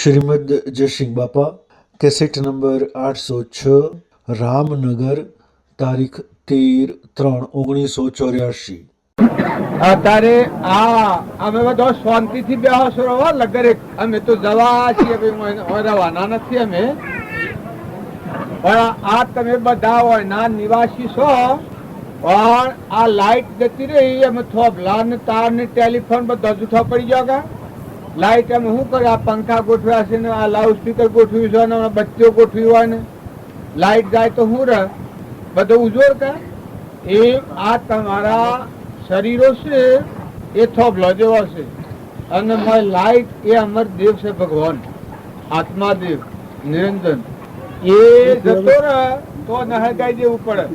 શ્રીમદ જયસિંહ બાપા, cassette number 806, Ramnagar, તારીખ 13/3/1984। અત્યારે અમે બધો શાંતિથી બેસો રહો લગરે અમે તો જવા છીએ રવાના નથી અમે, પણ આ તમે બધા હોય ના નિવાસી છો, પણ આ લાઈટ જતી રહી અમે થોભલા ને તાર ને ટેલિફોન બધા જૂઠા પડી જાવ. લાઈટ અમે શું કરે, આ પંખા ગોઠવ્યા છે ને આ લાઉડ સ્પીકર ગોઠવ્યું છે ને બત્તીઓ ગોઠવી હોય ને લાઈટ જાય તો શું રહે, બધું ઉજોર કે એ આ તમારા શરીરો છે એ થોભલો જેવો છે અને લાઈટ એ અમર દેવ છે, ભગવાન આત્માદેવ નિરંજન એ જતો રહે તો નહગાઈ દેવું પડે.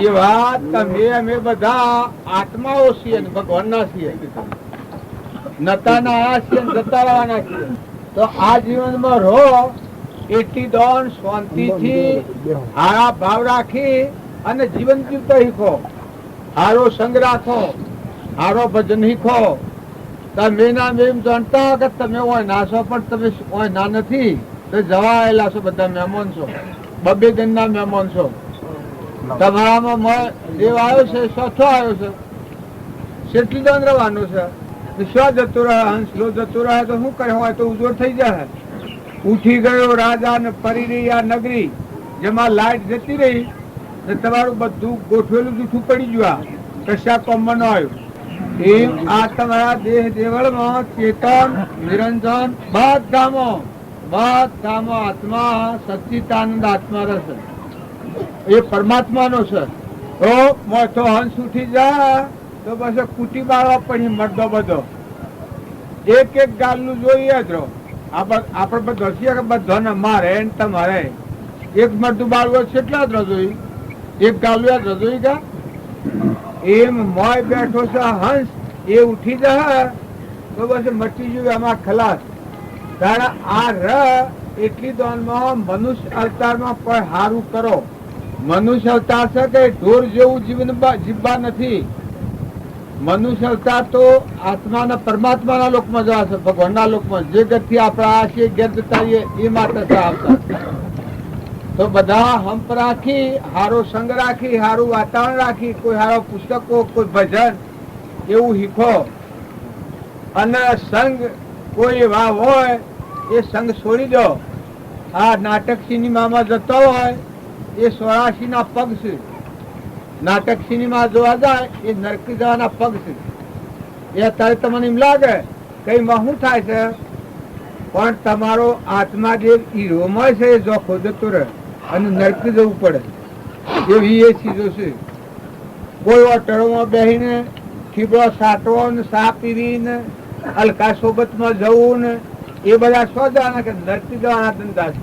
એ વાત તમે અમે બધા આત્માઓ છીએ ને ભગવાન ના છીએ, નતા ના આયા છીએ જતા રહેવાના છીએ. તો આ જીવનમાં રહો એટલી દોન શાંતિથી હારા ભાવ રાખી અને જીવન જીવતો શીખો, હારો સંગ રાખો, હારો ભજન શીખો. તમે ના એમ જાણતા કે તમે ઓય ના છો, પણ તમે ઓય ના નથી તો જવા આવેલા છો, બધા મહેમાન છો, બબે દિન ના મહેમાન છો. તમારામાં દેવ આવ્યો છે, ચોથો આવ્યો છે, કેટલી દોન રહેવાનું છે. શું જતો રહે, હંસલો જતો રહે તો શું કરે હોય તો ઉજોર થઈ જાય. ઉઠી ગયો રાજા ને ફરી રહી આ નગરી, જેમાં લાઈટ જતી રહી ને તમારું બધું ગોઠવેલું જૂઠું પડી ગયું, કશા કોમમાં ન આવ્યું. એમ આ તમારા દેહ દેવળમાં ચેતન નિરંજન બધામાં આત્મા સચ્ચિદાનંદ આત્મા રહેશે, એ પરમાત્માનો છે. તો મોટો હંસ ઉઠી જાય તો બસ કુટી બાળવા પડી મરદો બધો એક એક ગાલનું જોઈએ જ રહો. આપડે બધો છીએ કે બધાને મારે તમારે એક મરદું બાળવો કેટલા જ રજોઈ, એક ગાલું યાદ રજોઈ કા એમ મોય બેઠો છે હંસ, એ ઉઠી જાય તો બસ મટી ગયું આમાં ખલાસ. તારા આ ર એટલી દોનમાં મનુષ્ય અવતારમાં પણ હારું કરો. મનુષ્ય અવતાર છે કે ઢોર જેવું જીવન જીવવા નથી. મનુષ્ય અવતાર તો આત્માના પરમાત્માના લોકમાં જવા છે, ભગવાનના લોકમાં જે ગતિ આપણા આશીએ ઘેર જતા એ માટે છે આવતા. તો બધા હંપ રાખી, હારો સંગ રાખી, હારું વાતાવરણ રાખી, કોઈ હારો પુસ્તકો, કોઈ ભજન એવું શીખો. અને સંગ કોઈ એવા હોય એ સંગ છોડી દો. આ નાટક સિનેમામાં જતો હોય એ 84 ના પગ છે, નાટક સિનેમા જોવા જાય એ નરકી જવાના પગ છે. એ અત્યારે તમને એમ લાગે કઈ માં શું થાય છે, પણ તમારો આત્મા જે હીરોમાં છે એ જો ખોદતો રહે અને નરકી જવું પડે એવી એ ચીજો છે. કોઈ હોટલોમાં બેસીને ખીબડો સાટવો ને સા પીવી ને હલકા સોબતમાં જવું ને એ બધા શું જવાના કે નરકી જવાના ધંધા છે.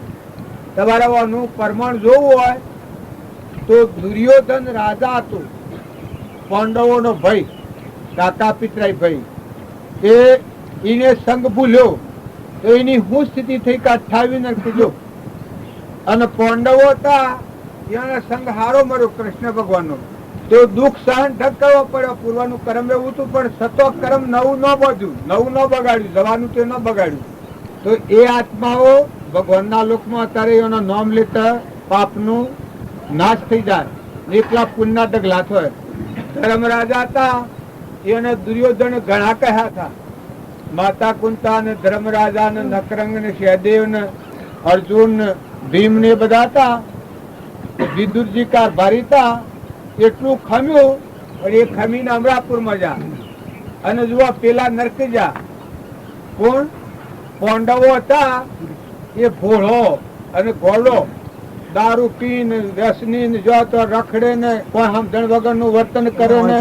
તમારે આનું પ્રમાણ જોવું હોય તો દુર્યોધન રાજા હતો, પાંડવોનો ભાઈ, કાકા પિતરાઈ ભાઈ, એને સંગ ભૂલ્યો તો એની શું સ્થિતિ થઈ કે 28 નરકી જો. અને પાંડવો હતા એને સંગ હારો મળ્યો કૃષ્ણ ભગવાનનો, તો દુઃખ સહન ઢગ કરવો પડ્યો. પૂર્વનું કર્મ એવું હતું પણ સતો કર્મ નવું ન બધું નવું ન બગાડ્યું, જવાનું તે ન બગાડ્યું. તો એ આત્માઓ ભગવાનના લોકમાં અત્યારે એનો નામ લેતા પાપનું નાશ થઈ જાય, એકલા પુણ્યના ઢગલા થાય. ધર્મ રાજા હતા એને દુર્યોધન ઘણા કહ્યા હતા, માતા કુંતા ને ધર્મરાજા ને નકરંગ ને સહદેવ ને અર્જુન ને ભીમ ને બધા હતા. વિદુરજી કારભારી હતા, એટલું ખમ્યું પણ એ ખમીને અમરાપુરમાં જા અને જુઓ પેલા નરકી જા. કોણ પાંડવો હતા એ ભોળો અને ગોળો, દારૂ પીને વ્યસની જો તો રખડે ને કોઈ સમજણ વગર નું વર્તન કરે ને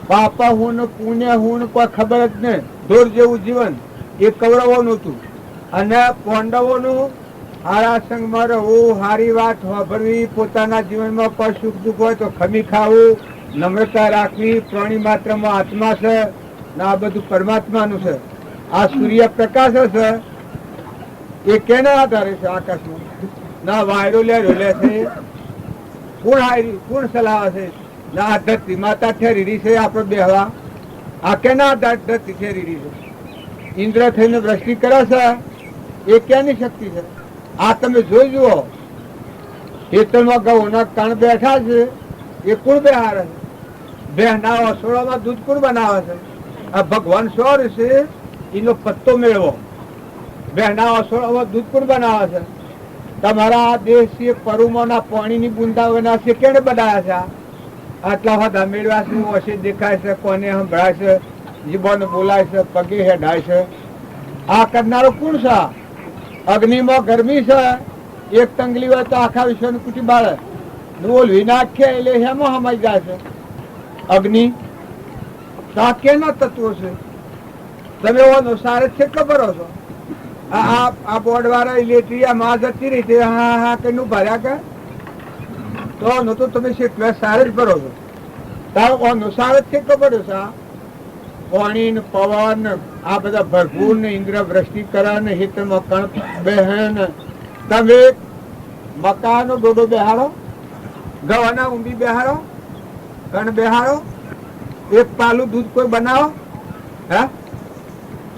પાપા હું ને પુણ્ય હું ને કોઈ ખબર જ નહીં, ઢોર જેવું જીવન એ કૌરવોનું હતું. અને પાંડવોનું હારા સંગમાં રહેવું, હારી વાત સાંભળવી, પોતાના જીવનમાં કોઈ સુખ દુઃખ હોય તો ખમી ખાવું, નમ્રતા રાખવી, પ્રાણી માત્રમાં આત્મા છે ને આ બધું પરમાત્માનું છે. આ સૂર્ય પ્રકાશ છે એ કેના આધારે છે આકાશમાં, ના વાયરો લે છે, કોણ સલાહ છે, ના આ ધરતી માતા ઠેરી છે આપણે બેહવા, આ કેના આધાર ધરતી ઠેરી છે. ઇન્દ્ર થઈને વૃષ્ટિ કરે છે એ ક્યાંની શક્તિ છે? આ તમે જોઈ જુઓ, ખેતરમાં ઘઉંના કણ બેઠા છે એ કોણ બેહારે છે? બહેના અસોડામાં દૂધ કોણ બનાવે છે? આ ભગવાન સ્વર છે એનો પત્તો મેળવો. બહેના અસોડામાં દૂધ કોણ બનાવે છે? તમારા આ દેશ છે પરુમોના પાણીની બુંદાવના છે કેને બનાવ્યા છે? આટલા બધા મેળવ્યા છે, ઓછી દેખાય છે, કોને સંભળાય છે, જીભોને બોલાય છે, પગે હેડાય છે. આ કરનારો કોણ છે? અગ્નિમાં ગરમી છે, એક તંગલી હોય તો આખા વિશ્વની કુટી બાળે. ઓલવી નાખે એટલે હેમાં સમાઈ જાય છે અગ્નિ. તો આ કેના તત્વો છે? તમે એનો સારે કેટલો ભરો છો? આ બોર્ડ વાળા ઇલેક્ટ્રિક આ માં જતી રહી છે, હા હા કઈ ભર્યા કે તો ન તો તમે કેટલો સારે જ ભરો છો. તારો ઓનો સારે જ કેટલો ભર્યો છે? પાણી ને પવન આ બધા ભરપૂર ને ઇન્દ્ર વૃષ્ટિ કરે ને હિતમાં કણ બહેન. તમે મકાનો ડોડો બેહારો, ગવાના ઊંડી બેહારો, કણ બેહારો, એક પાલું દૂધ કોઈ બનાવો? હા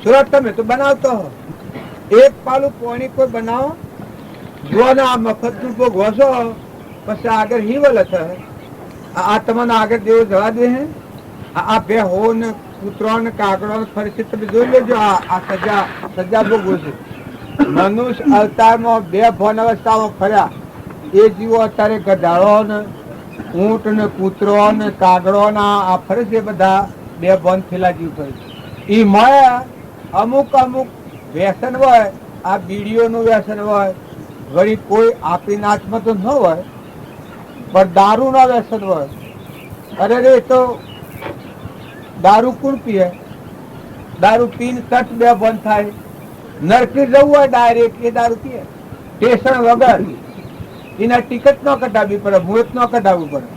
સુરત તમે તો બનાવતો હો. એક પાલું પાણી કોઈ બનાવો? જો ને આ મફત નું ભોગવો છો પછી આગળ હિવલ છે. આ તમને આગળ દેવો જવા દે હે? આ બે હો ને કૂતરો ને કાગડો ને ફરી તમે જોઈ લેજો. આ સજા ભોગવું છે. મનુષ્ય અવતારમાં બે ભોન અવસ્થામાં ફર્યા. એ જીવો અત્યારે ગધાડો ને ઊંટ ને કૂતરો ને કાગડો ના આ ફરે છે બધા બે ભોન થયેલા જીવ ફરે છે. ઈ મળે અમુક અમુક વ્યસન હોય, આ બીડીઓનું વ્યસન હોય, વળી કોઈ આપણી નાચમાં તો ન હોય પણ દારૂ ના વ્યસન હોય. અરે રે તો દારૂ કોણ પીએ? દારૂ પીને તટ બે બંધ થાય. નરકી જવું હોય ડાયરેક્ટ એ દારૂ પીએ સ્ટેશન વગર. એના ટિકિટ ન કઢાવવી પડે, મુહૂર્ત ન કઢાવવું પડે.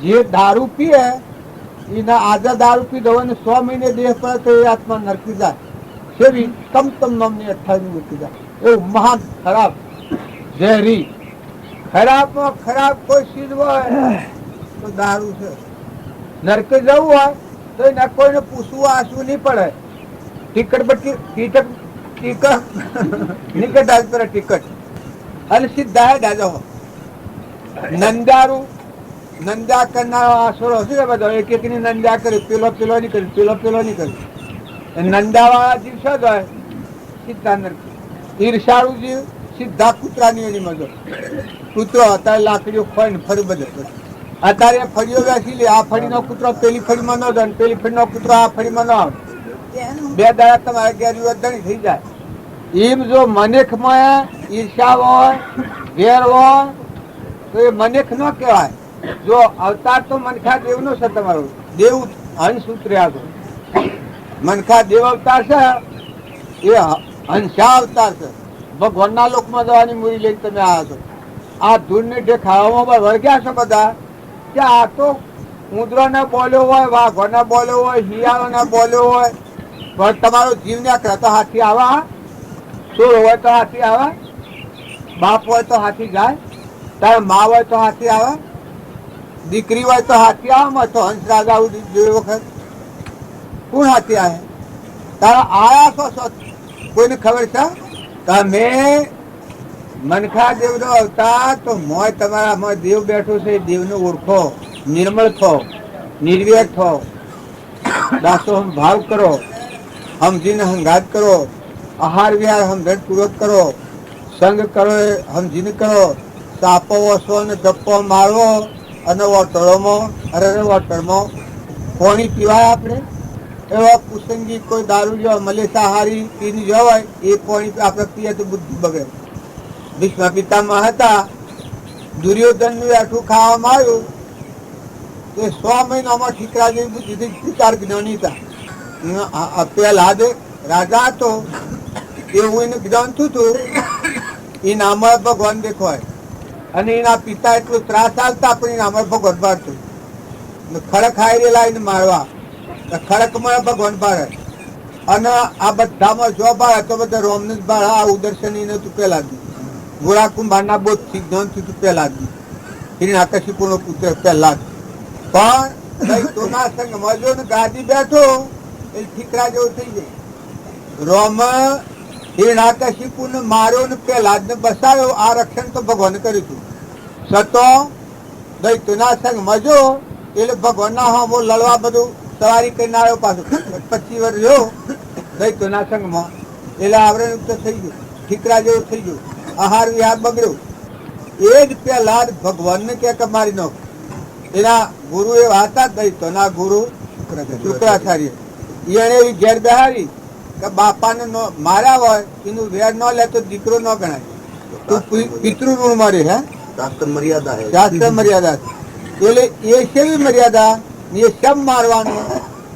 જે દારૂ પીએ એના આજે દારૂ પી દો ને 100 મહિને દેહ પડે તો એ આત્મા નરકી જાય. સેવી તમ નામની 28 મૂકી જાય. એવું મહાન ખરાબ ઝેરી ખરાબમાં ખરાબ કોઈ ચીજ હોય તો દારૂ છે. નરકે જવું હોય તો એના કોઈને પૂછવું આસવું નહીં પડે. ટિકટ નિકટ આજ પર ટિકટ અને સીધા હે દાદા હો. નંદા કરનારો આસરો હશે ને બધો એક એકની નંદા કરે. પેલો નહીં કરે, પેલો નહીં કરે. નંદા વાળા જીવ શું હોય? સીધા નરકે. ઈર્ષાળુ જીવ સીધા કૂતરાની એની મજો. કૂતરો અત્યારે લાકડીઓ ખોઈને ફરી બધે. અત્યારે ફળીઓ બેસી લે. આ ફળીનો કૂતરો પેલી ફળીમાં ન જાય, પેલી ફળીનો કૂતરો આ ફળીમાં ન આવે. બે દાડા તમારે ઘેર ધણી થઈ જાય. એમ જો મનેખમાં ઈર્ષા હોય, ઘેર હોય તો એ મનેખ ન કહેવાય. જો અવતાર તો મનખા દેવનો છે. તમારો દેવ હંસ ઉતર્યા છો. મનખા દેવ અવતાર છે, એ હંસા અવતાર છે. ભગવાનના લોકમાં જવાની મૂડી લઈને તમે આવ્યા છો. આ ધૂળની ઢેખાવામાં વળગ્યા છો બધા. કે આ તો ઉંદરો ને બોલ્યો હોય, વાઘો ને બોલ્યો હોય, શિયાળો ને બોલ્યો હોય, પણ તમારો જીવ ને તો હાથી આવા? ચોર હોય તો હાથી આવે? બાપ હોય તો હાથી જાય? તારે મા હોય તો હાથી આવે? દીકરી હોય તો હાથી આવે? તો હંસ રાજા જોઈ વખત કોણ હાથી આવે? તારા આયા છો કોઈને ખબર છે? તમે મનખા દેવ નો અવતાર તો મોય તમારા મોય દેવ બેઠો છે. દેવને ઓળખો, નિર્મળ થો, નિર્વેક થો, દાસો ભાવ કરો, સમજીને હંગાત કરો, આહાર વિહાર સમજણ પૂર્વક કરો, સંગ કરો સમજીને કરો. સાપો વસો ને ધપ્પો મારવો અને વોટરોમાં વોટરમાં પાણી પીવાય આપણે? એવા કુસંગી કોઈ દારૂ જેવા મલેસાહારી પીને જવાય એ પાણી આપણે પીએ તો બુદ્ધિ બગડે. ભીષ્મ પિતામહ હતા, દુર્યોધનનું આઠું ખાવામાં આવ્યું તો 100 મહિનામાં ઠીકરા જેવી બુદ્ધિ વિચાર જ્ઞાની હતા. પેલા રાજા હતો એવું એને જ્ઞાન થયું. એ નામ ભગવાન દેખવાય અને એના પિતા એટલું ત્રાસ ચાલતા પણ એના ભગવાન પાડતું. ખડક હાયરેલા એને મારવા, ખડકમાં ભગવાન પાડે. અને આ બધામાં જો પાડે તો બધા રોમને જ પાડે. આ ઉદર્શન એને તું પેલા જ ગોળા કુંભારના બોધ જ્ઞાન થયું પેલા જ હિરણ્યકશિપુનો પુત્ર પહેલા જ. પણ સંગ મજો ને ગાદી બેઠો એ ઠીકરા જેવું થઈ જાય. રોમ હિરણાકશિપુને માર્યો ને પેલા જ બસાયો. આ રક્ષણ તો ભગવાન કર્યું હતું. સતો દૈત્યના સંગમાં જો એટલે ભગવાનના હામો લડવા બધું સવારી કરીને આવ્યો પાછો. 25 વર્ષ જો દૈત્યના સંગમાં એટલે આવરણ યુક્ત થઈ ગયું, ઠીકરા જેવું થઈ ગયું, આહાર વિહાર બગડ્યો. એ જ પેલા જ ભગવાનને કે મારી નાખ. એના ગુરુ એવા હતા દૈત્યના ગુરુ શુક્રાચાર્ય. એને એવી ઘેર બેહારી કે બાપાને માર્યા હોય એનું વેર ન લે તો દીકરો ન ગણાય. તું પિતૃ ઋણ મળે. હે શાસ્ત્ર મર્યાદા હે. શાસ્ત્ર મર્યાદા. એટલે એ કેવી મર્યાદા, એ શમ મારવાનું,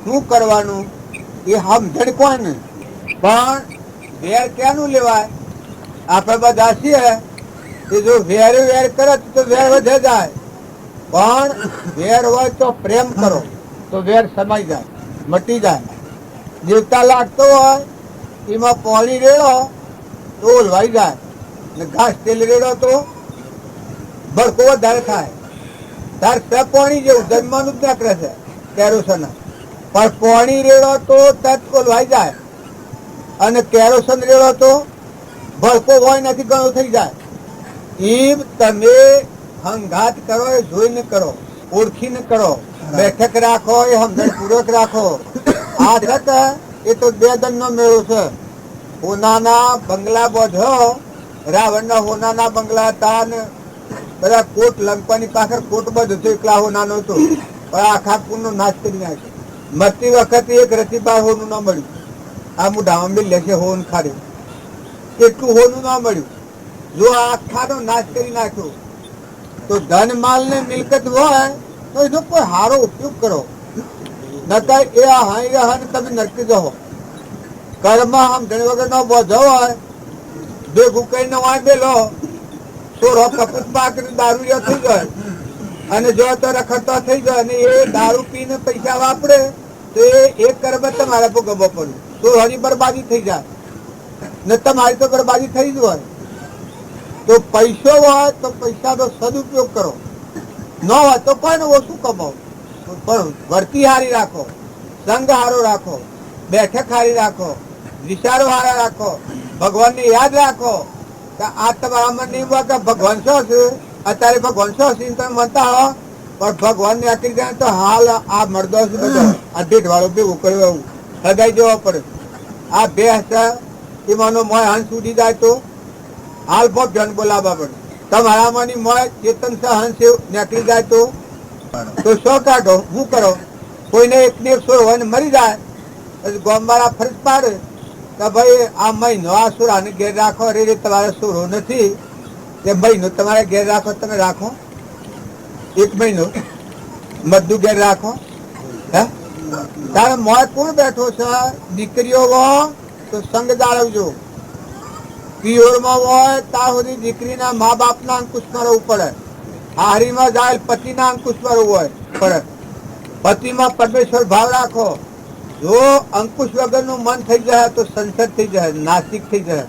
શું કરવાનું એ સમજણ કોને. પણ વેર ક્યાંનું લેવાય? આપણે બધા છીએ કે જો વેર કરે તો વેર વધે જાય. પણ વેર હોય તો પ્રેમ કરો તો વેર સમાઈ જાય, મટી જાય. દેવતા લાગતો હોય એમાં પોળી રેડો તો ઓલવાઈ જાય, ને ઘાસ તેલ રેડો તો ભડકો વધારે થાય. તાર પોણી જેવું જન્મનું જ નીકળે છે કેરોસન. પણ પોણી રેડો તો તત ઓલવાઈ જાય, અને કેરોસન રેડો તો ભડકો હોય નથી ઘણો થઈ જાય. એમ તમે હંગાત કરો એ જોઈને કરો, ઓળખીને કરો. બેઠક રાખો એ સમજણ પૂર્વક રાખો. આ છત એ તો 2 દનનો મેળો છે. હોનાના બંગલા બોધો, રાવણના હોનાના બંગલા હતા ને બધા કોટ લંકાની પાછળ કોટ બધું હતું, એકલા હોનાનો હતો. પણ આખા કુંડનો નાશ કરી નાખ્યો. મરતી વખતે એક રસીબાર હોનું ના મળ્યું. આ મુઢામાં બી લેશે હોન ખાડે એટલું હોનું ના મળ્યું. જો આખાનો નાશ કરી નાખ્યો. તો ધન માલ ને મિલકત હોય તો એનો કોઈ સારો ઉપયોગ કરો. નકર એ હાઈ તમે નરકી જાઓ. કર્મ આમ ધણી વગર નો બોધો હોય, ભેગું કરીને વાંધેલો સોરો કપૂત પાક દારૂ થઈ જાય, અને જો તો રખડતો થઈ જાય, અને એ દારૂ પીને પૈસા વાપરે તો એ કર્મ તમારા પર ગમો પડે. સોરાની બરબાદી થઈ જાય ને તમારી તો બરબાદી થઈ જ હોય. તો પૈસો હોય તો પૈસાનો સદુપયોગ કરો, ન હોય તો પણ ઓછું કમાવો. પણ વર્તી હારી રાખો, સંગ હારો રાખો, બેઠક હારી રાખો, વિચારો હારા રાખો, ભગવાનને યાદ રાખો. આ તમારા મન નહીં હોય કે ભગવાન શું છે, અત્યારે ભગવાન શું છે તમે મનતા હો, પણ ભગવાનને આખી જાય તો હાલ આ મરદો છે બધો આ ઢેઢ વાળો ભેગું કર્યો એવું લગાઈ દેવો પડે. આ બે હશે એમાંનો મોય હંસ ઉડી જાય તો હાલ બહુ જન બોલાવવા પડે. તમારામાંની મોય ચેતન હંસ નીકળી જાય તો શું કાઢો, શું કરો? કોઈને 1 ને 1 સોર હોય ને મરી જાય, ગોમવાળા ફરજ પાડે કે ભાઈ આ મહિનો આ સોરાને ઘેર રાખો. અરે તમારે સોરો નથી, એ મહિનો તમારે ઘેર રાખો. તમે રાખો 1 મહિનો મધુ ઘેર રાખો. હે તારે મોય કોણ બેઠો છે? દીકરીઓ હોય તો સંગ જાળવજો. પિયોરમાં હોય ત્યાં સુધી દીકરીના મા બાપના અંકુશમાં રહેવું પડે. હારીમાં જાય પતિના અંકુશમાં રહેવું પડે. પતિમાં પરમેશ્વર ભાવ રાખો. જો અંકુશ વગરનું મન થઈ જાય તો સંસદ થઈ જાય, નાસ્તિક થઈ જાય,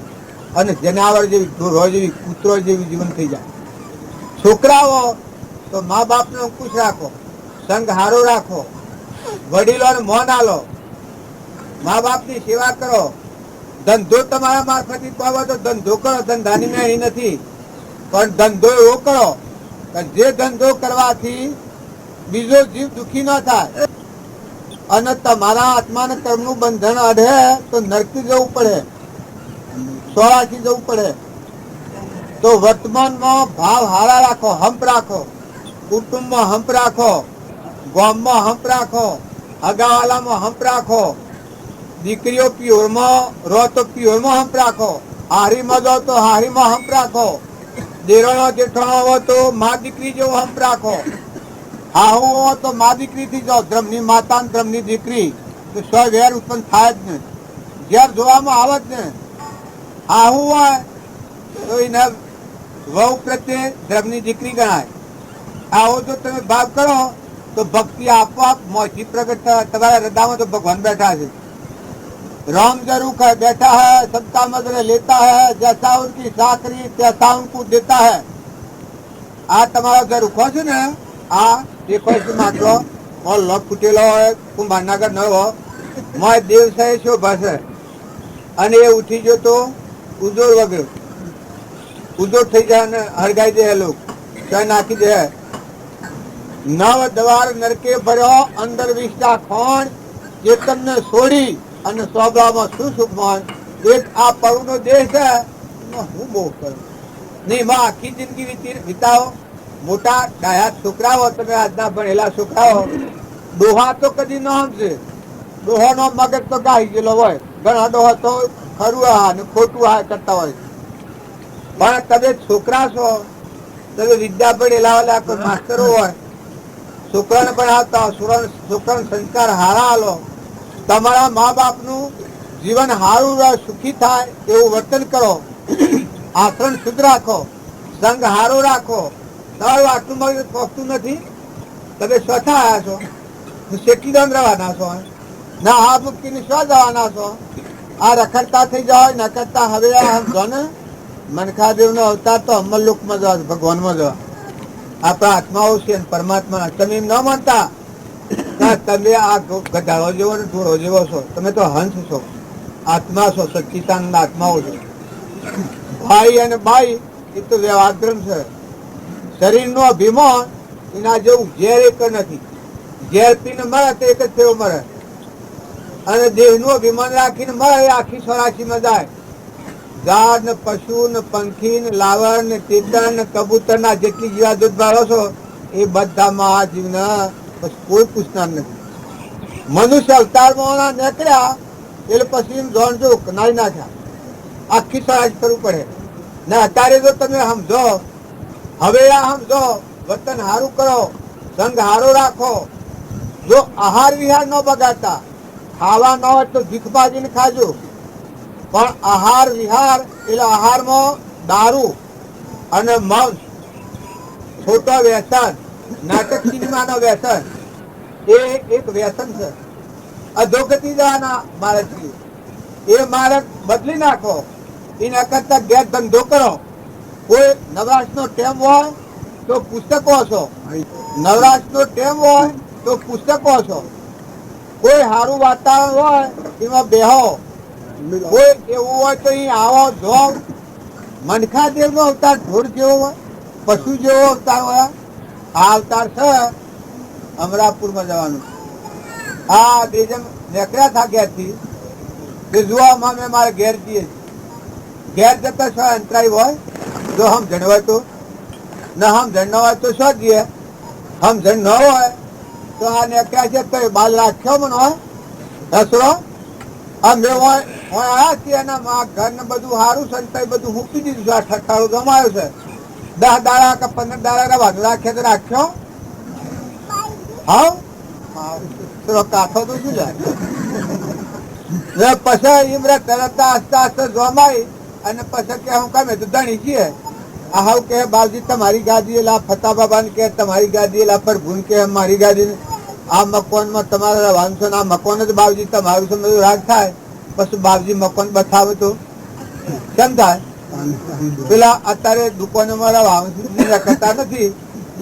અને જનાવર જેવી, ઢોરો જેવી, કૂતરો જેવી જીવન થઈ જાય. છોકરાઓ તો મા બાપનો અંકુશ રાખો, સંગ હારો રાખો, વડીલોને મોન આલો, મા બાપની સેવા કરો. ધંધો તમારા મારફતથી પાવો તો ધંધો કરો, ધંધાની મેળી નથી, પણ ધંધો એવો કરો કે જે ધંધો કરવાથી બીજો જીવ દુખી ન થાય. અને તમારા આત્માને કર્મનું બંધન અડે તો નરકી જવું પડે, 84 જવું પડે. તો વર્તમાનમાં ભાવ હારા રાખો, હંપ રાખો, કુટુંબમાં હંપ રાખો, ગામમાં હંપ રાખો, અગાવાલામાં હંપ રાખો. દીકરીઓ પિયોરમાં રહો તો પિયોરમાં હંપ રાખો, હારીમાં જાઓ તો હારીમાં હંપ રાખો, દેરાણો જેઠાણો હોય તો મા દીકરી જેવો હંપ રાખો. હાહુ હોય તો મા દીકરી થી જાઓ, ધર્મની માતા ધર્મની દીકરી, તો સ્વ વેર ઉત્પન્ન થાય જ ને, ઘેર જોવામાં આવે જ ને. હાહુ હોય તો એને વહુ પ્રત્યે ધર્મની દીકરી ગણાય. આવો જો તમે ભાવ કરો તો ભક્તિ આપોઆપ મોથી પ્રગટ થાય. તમારા હૃદયમાં તો ભગવાન બેઠા છે. राम जरूर है बैठा है, सबका मदद लेता है, जैसा उनकी साकरी तैसा उनको देता है. आ તમારો જે રૂખો છે ને, આ દેખો છે માટલો મોલ્લો ફૂટેલો હોય, કુંભારનગર ન હોય, મોય દેવ છે શોભા છે. અને એ ઉઠી ગયો તો ઉજોડ વગર ઉજોડ થઈ જાય અને હળગાઈ દે લોકો ચાય નાખી દે. નવ દ્વાર નરકે ભર્યો અંદર વિષ્ટા ખોણ જે તમને છોડી અને સ્વભાવમાં શું સુખ માન. એક આ પરુનો દેહ છે એમાં હું બહુ કરું નહીં. એમાં આખી જિંદગી વિતાવો. મોટા ડાયા છોકરાઓ, તમે આજના ભણેલા છોકરાઓ, ડોહા તો કદી ન સમજે. ડોહાનો મગજ તો ગાઈ ગયેલો હોય. ઘણા ડોહા તો ખરું હા ને ખોટું હા કરતા હોય. પણ તમે છોકરા છો, તમે વિદ્યા ભણેલા વાળા કોઈ માસ્તરો હોય, છોકરાને ભણાવતા છોકરાને સંસ્કાર હારા હાલો. તમારા મા બાપનું જીવન સારું રહે, સુખી થાય એવું વર્તન કરો. આચરણ શુદ્ધ રાખો, સંગ હારો રાખો. તમારું આટલું મગજ પહોંચતું નથી. તમે સ્વચ્છ આવ્યા છો, શેકી દમ રહેવાના છો ના આ મૂકીને સ્વ જવાના છો. આ રખડતા થઈ જાવ ન કરતા હવે સમજો ને મનખાદેવ નો અવતાર તો અમરલોકમાં જવા, ભગવાનમાં જવા. આપણા આત્માઓ છે પરમાત્મા. તમે એમ ન માનતા તમે આ ગધાડો જેવો ને ઢોળો જેવો છો. તમે તો હંસ છો, આત્મા છો, સચ્ચિદાનંદ આત્માઓ છો. ભાઈ અને બાઈ એ તો વ્યવહારધર્મ છે. શરીરનો અભિમાન એના જેવું ઝેર એક નથી. ઝેર પીને મળે તો એક જ થયો મળે, અને દેહનું અભિમાન રાખીને મળે એ આખી સ્વરાશીમાં જાય. ઝાડ ને પશુ ને પંખી ને લાવણ ને તીતર ને કબૂતર ના જેટલી જીવાદૂત બાળો છો એ બધામાં આ જીવને કોઈ પૂછનાર નથી. મનુષ્ય અવતારમાં નીકળ્યા એટલે પછી જોણજો નાઈ નાખ્યા. આખી સ્વરાશ કરવું પડે ને. અત્યારે જો તમે સમજો, હવે આ સમજો, વર્તન સારું કરો, સંગ હારો રાખો. જો આહાર વિહાર ન બગાડતા, ખાવા ન હોય તો ભીખબાજીને ખાજો. પણ આહાર વિહાર એટલે આહારમાં દારૂ અને માંસ, ખોટો વ્યસન, નાટક સિનેમાનો વ્યસન એ એક વ્યસન છે. અધોગતિ જવાના માર્ગ છે. એ માર્ગ બદલી નાખો. એના કરતા ગેર ધંધો કરો. કોઈ નવરાશનો ટેમ હોય તો પુસ્તકો છો, નવરાશનો ટેમ હોય તો પુસ્તકો છો. કોઈ સારું વાતાવરણ હોય એમાં બેહો. કોઈ એવું હોય તો અહીં આવો જો. મનખાદેવ નો અવતાર ઢોર જેવો હોય, પશુ જેવો અવતાર હોય. આ અવતાર છે અમરાપુરમાં જવાનું. આ દેજમ નીકળ્યા થા ઘેરથી કે જોવામાં મેં મારે ઘેર જઈએ. ઘેર જતા શું અંતરાય હોય? જો સમજણ હોય તો ન સમજણ ન હોય તો શું જઈએ? સમજણ ન હોય તો આ નીકળ્યા છે તો બાલ રાખ્યો મને હોય હસરો. અમે આવ્યા છીએ એના ઘર ને બધું સારું સંતાઈ બધું મૂકી દીધું છે. આ ઠઠાળું જમાયો છે. 10 દાડા કે 15 દાડા વાંધો રાખે તો રાખ્યો. હા કાઠો તો શું જાય પછી ઇમરે તરત આસ્તા આસ્તા જમાઈ અને પછી કે હું કમે તો ધણી છીએ. આ હાવ કે બાવજી તમારી ગાદી લા, ફતા બાબા ને કે તમારી ગાદી લા, પ્રભુ કે મારી ગાદી. આ મકાનમાં તમારે રહેવાનું છે. આ મકાન જ બાવજી તમારું છે. બધું રાગ થાય. પછી બાવજી મકાન બતાવે તો કેમ થાય? પેલા અત્યારે દુકાનોમાં રહેવાનું કરતા નથી.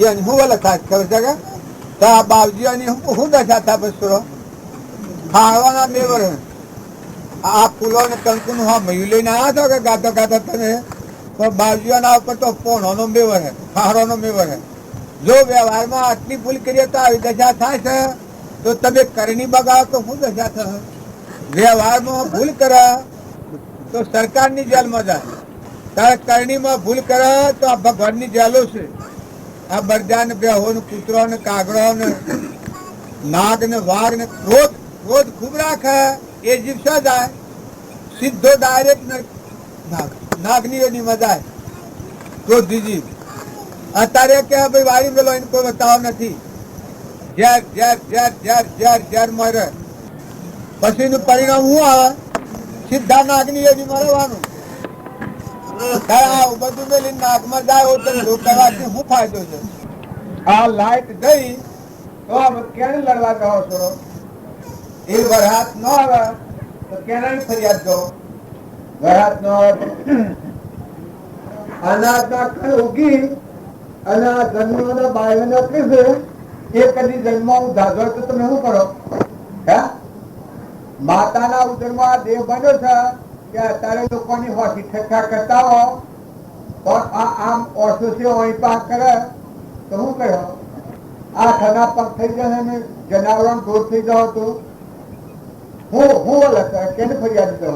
એની શું લખાય ખબર છે કે તો આ બાવજીઓની શું દશા થાય? પછી ખાવાના મેવર આ ફૂલો ને કંકુ નું હા મયું લઈને આવ્યા છો કે ગાતો ગાતો તમે તો બાવજીઓના ઉપર તો પોણોનો મેવર હે, ખારોનો મેવર હે. જો વ્યવહારમાં આટલી ભૂલ કરીએ તો આવી દશા થાય છે. તો તમે કરણી બગાડો તો શું દશા થશે? વ્યવહારમાં ભૂલ કરે તો સરકારની જેલમાં જાય. તારે કરણીમાં ભૂલ કરે તો આ ભગવાનની જેલો છે. આ બરજા ને બેહો ને કૂતરો ને કાગડો ને નાગ ને વાઘ ને ક્રોધ ક્રોધ ખૂબ રાખે એ જીવ શા જાય? સીધો ડાયરેક્ટ નાગની એની મજાય ક્રોધી જીવ. અત્યારે કે ભાઈ વાળી મેલો એને કોઈ બતાવ નથી. ઝેર ઝેર ઝેર ઝેર ઝેર ઝેર મરે પછી નું પરિણામ શું આવે? સીધા નાગની એની મરવાનું. બધું મેલી નાગમાં જાય તો કરવાથી શું ફાયદો છે? આ લાઈટ ગઈ તો કેને લડવા જાઓ છો? એ વરસાદ ન આવે તો કેને ફરિયાદ દો? વરસાદ ન આવે અનાજના કણ ઉગી અને આ જન્મ બાળને નોકરી છે. એ કદી જન્મ ઉધાર તો તમે શું કરો? હે માતાના ઉદરમાં દેહ બન્યો છે કે અત્યારે લોકોની હોતી ઠઠ્ઠા કરતા હો પણ આ આમ ઓછો હોય પાક કરે તો શું કહ્યું આ થના પગ થઈ જશે ને જનાવરો દૂર થઈ જાવ તો હું લખે કેને ફરિયાદ કરો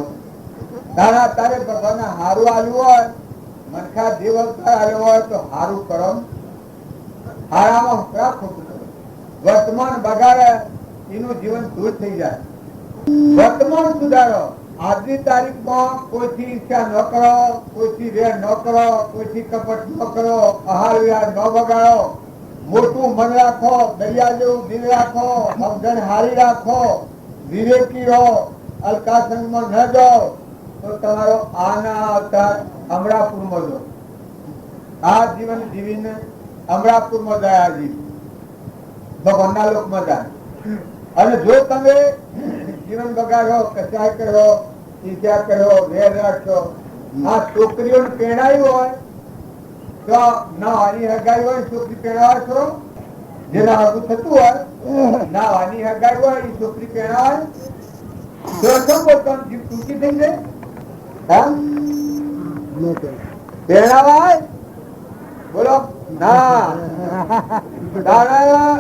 તારા તારે ભગવાને હારું આવ્યું હોય મનખા જીવ આવ્યો હોય તો હારું કરો હારામાં ખરાબ ખોટું કરો વર્તમાન બગાડે એનું જીવન દૂર થઈ જાય વર્તમાન સુધારો આજની તારીખમાં કોઈથી ઈચ્છા ન કરો કોઈથી વેર ન કરો કોઈથી કપટ ન કરો આહાર વિહાર ન બગાડો મોટું મન રાખો દરિયા જેવું દિલ રાખો સમજણ હારી રાખો વિવેકી રહો અલકા સંગમાં ન જાઓ તો તમારો આના અવતાર અમરાપુરમાં જો આ જીવન જીવીને અમરાપુરમાં જાય આ જીવ ભગવાનના લોકમાં જાય અને જો તમે જીવન બગાડો કચાય કરો ઈજા કરો વેર રાખશો આ છોકરીઓને પેણાયું હોય તો ના વાની હગાઈ હોય છોકરી પેણાવા છો જેના હગું થતું હોય ના વાની હગાઈ હોય એ છોકરી પેણાવાય તો શું બોલતો જીવ ટૂંકી થઈ જાય પેણાવાય બોલો ના તારા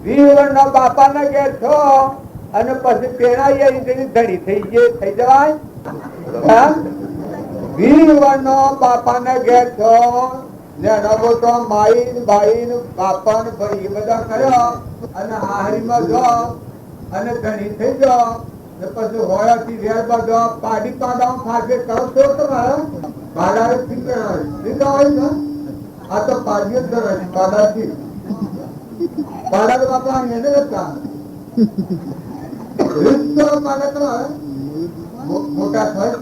વીર નો બાપા ના ઘેર છો અને પછી પેણાઈ ધડી થઈ જવાય વીર નો બાપા ના ઘેર છો જેનો મોટો માઈ ભાઈ બાપા ને ભાઈ બધા કર્યો અને હારીમાં જો અને ધણી થઈ જાઓ પછી હોળાથી વેર બાંધો પાડી પાડા ફાટે કરો છો તમારે પાડા આ તો પાડીએ જ ધરાય પાડાથી પાડા તો બાપા એને હતા મોટા થાય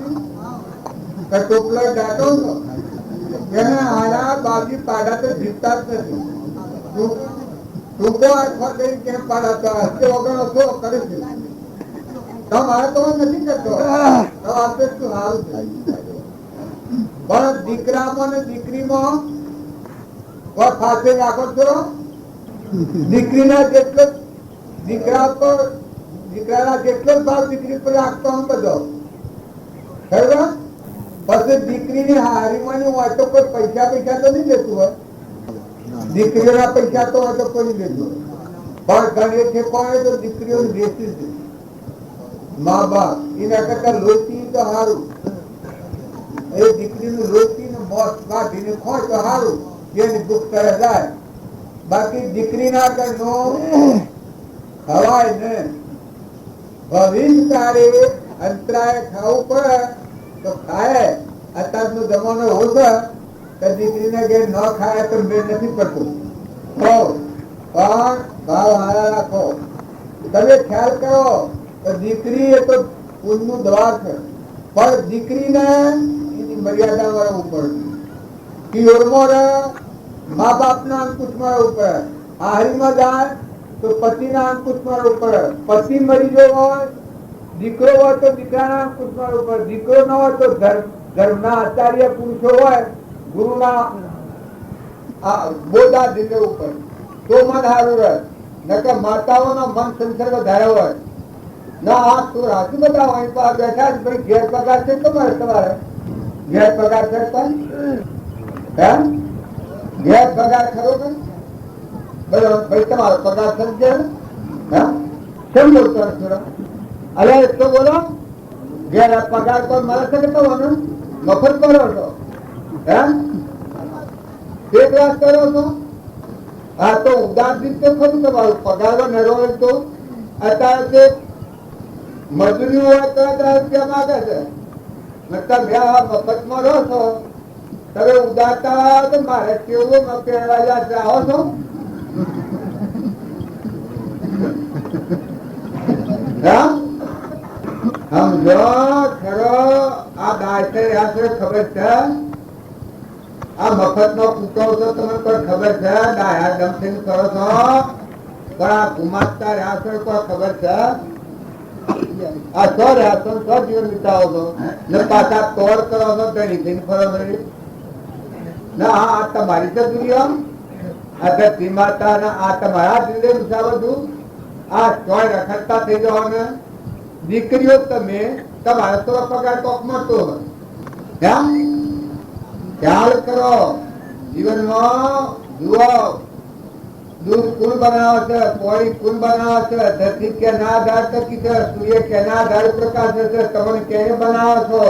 ટોપલો દાટો એને આયા બાજી પાડા તો જીતતા જ નથી ટૂંકો અથવા કઈ કેમ પાડા તો હસ્તે વગર હતો કરે છે મારે તો નથી કરતો શું સારું પણ દીકરામાં ને દીકરીમાં ફાંસે રાખો છો દીકરીના જેટલો દીકરા પર દીકરાના જેટલો ભાવ દીકરી પર રાખતો હું બધો બરાબર પછી દીકરીની હારીમાંની હોય તો કોઈ પૈસા તો નહીં લેતું હોય દીકરીઓના પૈસા તો હોય તો કોઈ લેતું હોય પણ ઘરે છે કોણ તો દીકરીઓ વેચી છે મા બાપ એના કરતા લોચી તો સારું એ દીકરીનું લોચી ને મોત કાઢીને ખોય તો સારું એની દુઃખ કરે જાય બાકી દીકરીના ઘરનો ખવાય ને ભવિષ્ય અંતરાય ખાવું પડે તો ખાય અત્યારનો જમાનો ઓછો તો દીકરીને ઘેર ન ખાય તો મેળ નથી પડતું પણ ભાવ હારા રાખો તમે ખ્યાલ કરો તો દીકરી એ તો પુણ્યનું દ્વાર છે પણ દીકરીને એની મર્યાદા રહેવું પડે કિયોરમાં રહે મા બાપના અંકુશમાં રહેવું પડે હારીમાં જાય તો પતિના અંકુશમાં રહેવું પડે પતિ મરી ગયો હોય દીકરો હોય તો દીકરાના અંકુશમાં રહેવું પડે દીકરો ન હોય તો ધર્મના આચાર્ય પુરુષો હોય ગુરુના બોધા લેવું પડે તો મન સારું રહે નકર માતાઓનો મન સંસર્ગ વધારે હોય ના આ તું રાજુ બધા હોય બેઠા ભાઈ ઘેર પગાર છે તમારે ઘેર પગાર છે ઘેર પગાર ખરો કે બરાબર ભાઈ તમારો પગાર સમજે કેમ બોલતો અરે એટલો બોલો ઘેર પગાર તો મળે છે કે તમારો મફત કરો છો એક વાત કરો છો હા તો ઉદાહરણ તો ખરું તમારું પગારમાં નરો હોય તો અત્યારે મજૂરી હોય તો રૂપિયા માગે છે તમે મફતમાં રહો છો તમે ઉદારતા તો મારે કેવું આવો છો સમજો ખરો આ દાયતે ખબર છે આ મફત નો કૂટો છો તમને કોઈ ખબર છે ડાયા ડમ્પિંગ કરો છો પણ આ ગુમાસ્તા રહ્યા છો કોઈ ખબર છે આ સો રહ્યા છો સો જીવન વિતાવો છો ને પાછા તોડ કરો છો ધણી થઈને ફરો ના આ તમારી તો દુનિયા આ ધરતી માતા ને આ તમારા દિલે બધું આ ચોય રખડતા થઈ જાઓ ને દીકરીઓ તમે તમારે તો પગાર કોક મળતો હોય ખ્યાલ કરો જીવનમાં જુઓ દૂધ કુલ બનાવે છે પોળી કુલ બનાવે છે ધરતી કેના આધાર ટકી છે સૂર્ય કેના આધાર પ્રકાશ છે તમે કેને બનાવો છો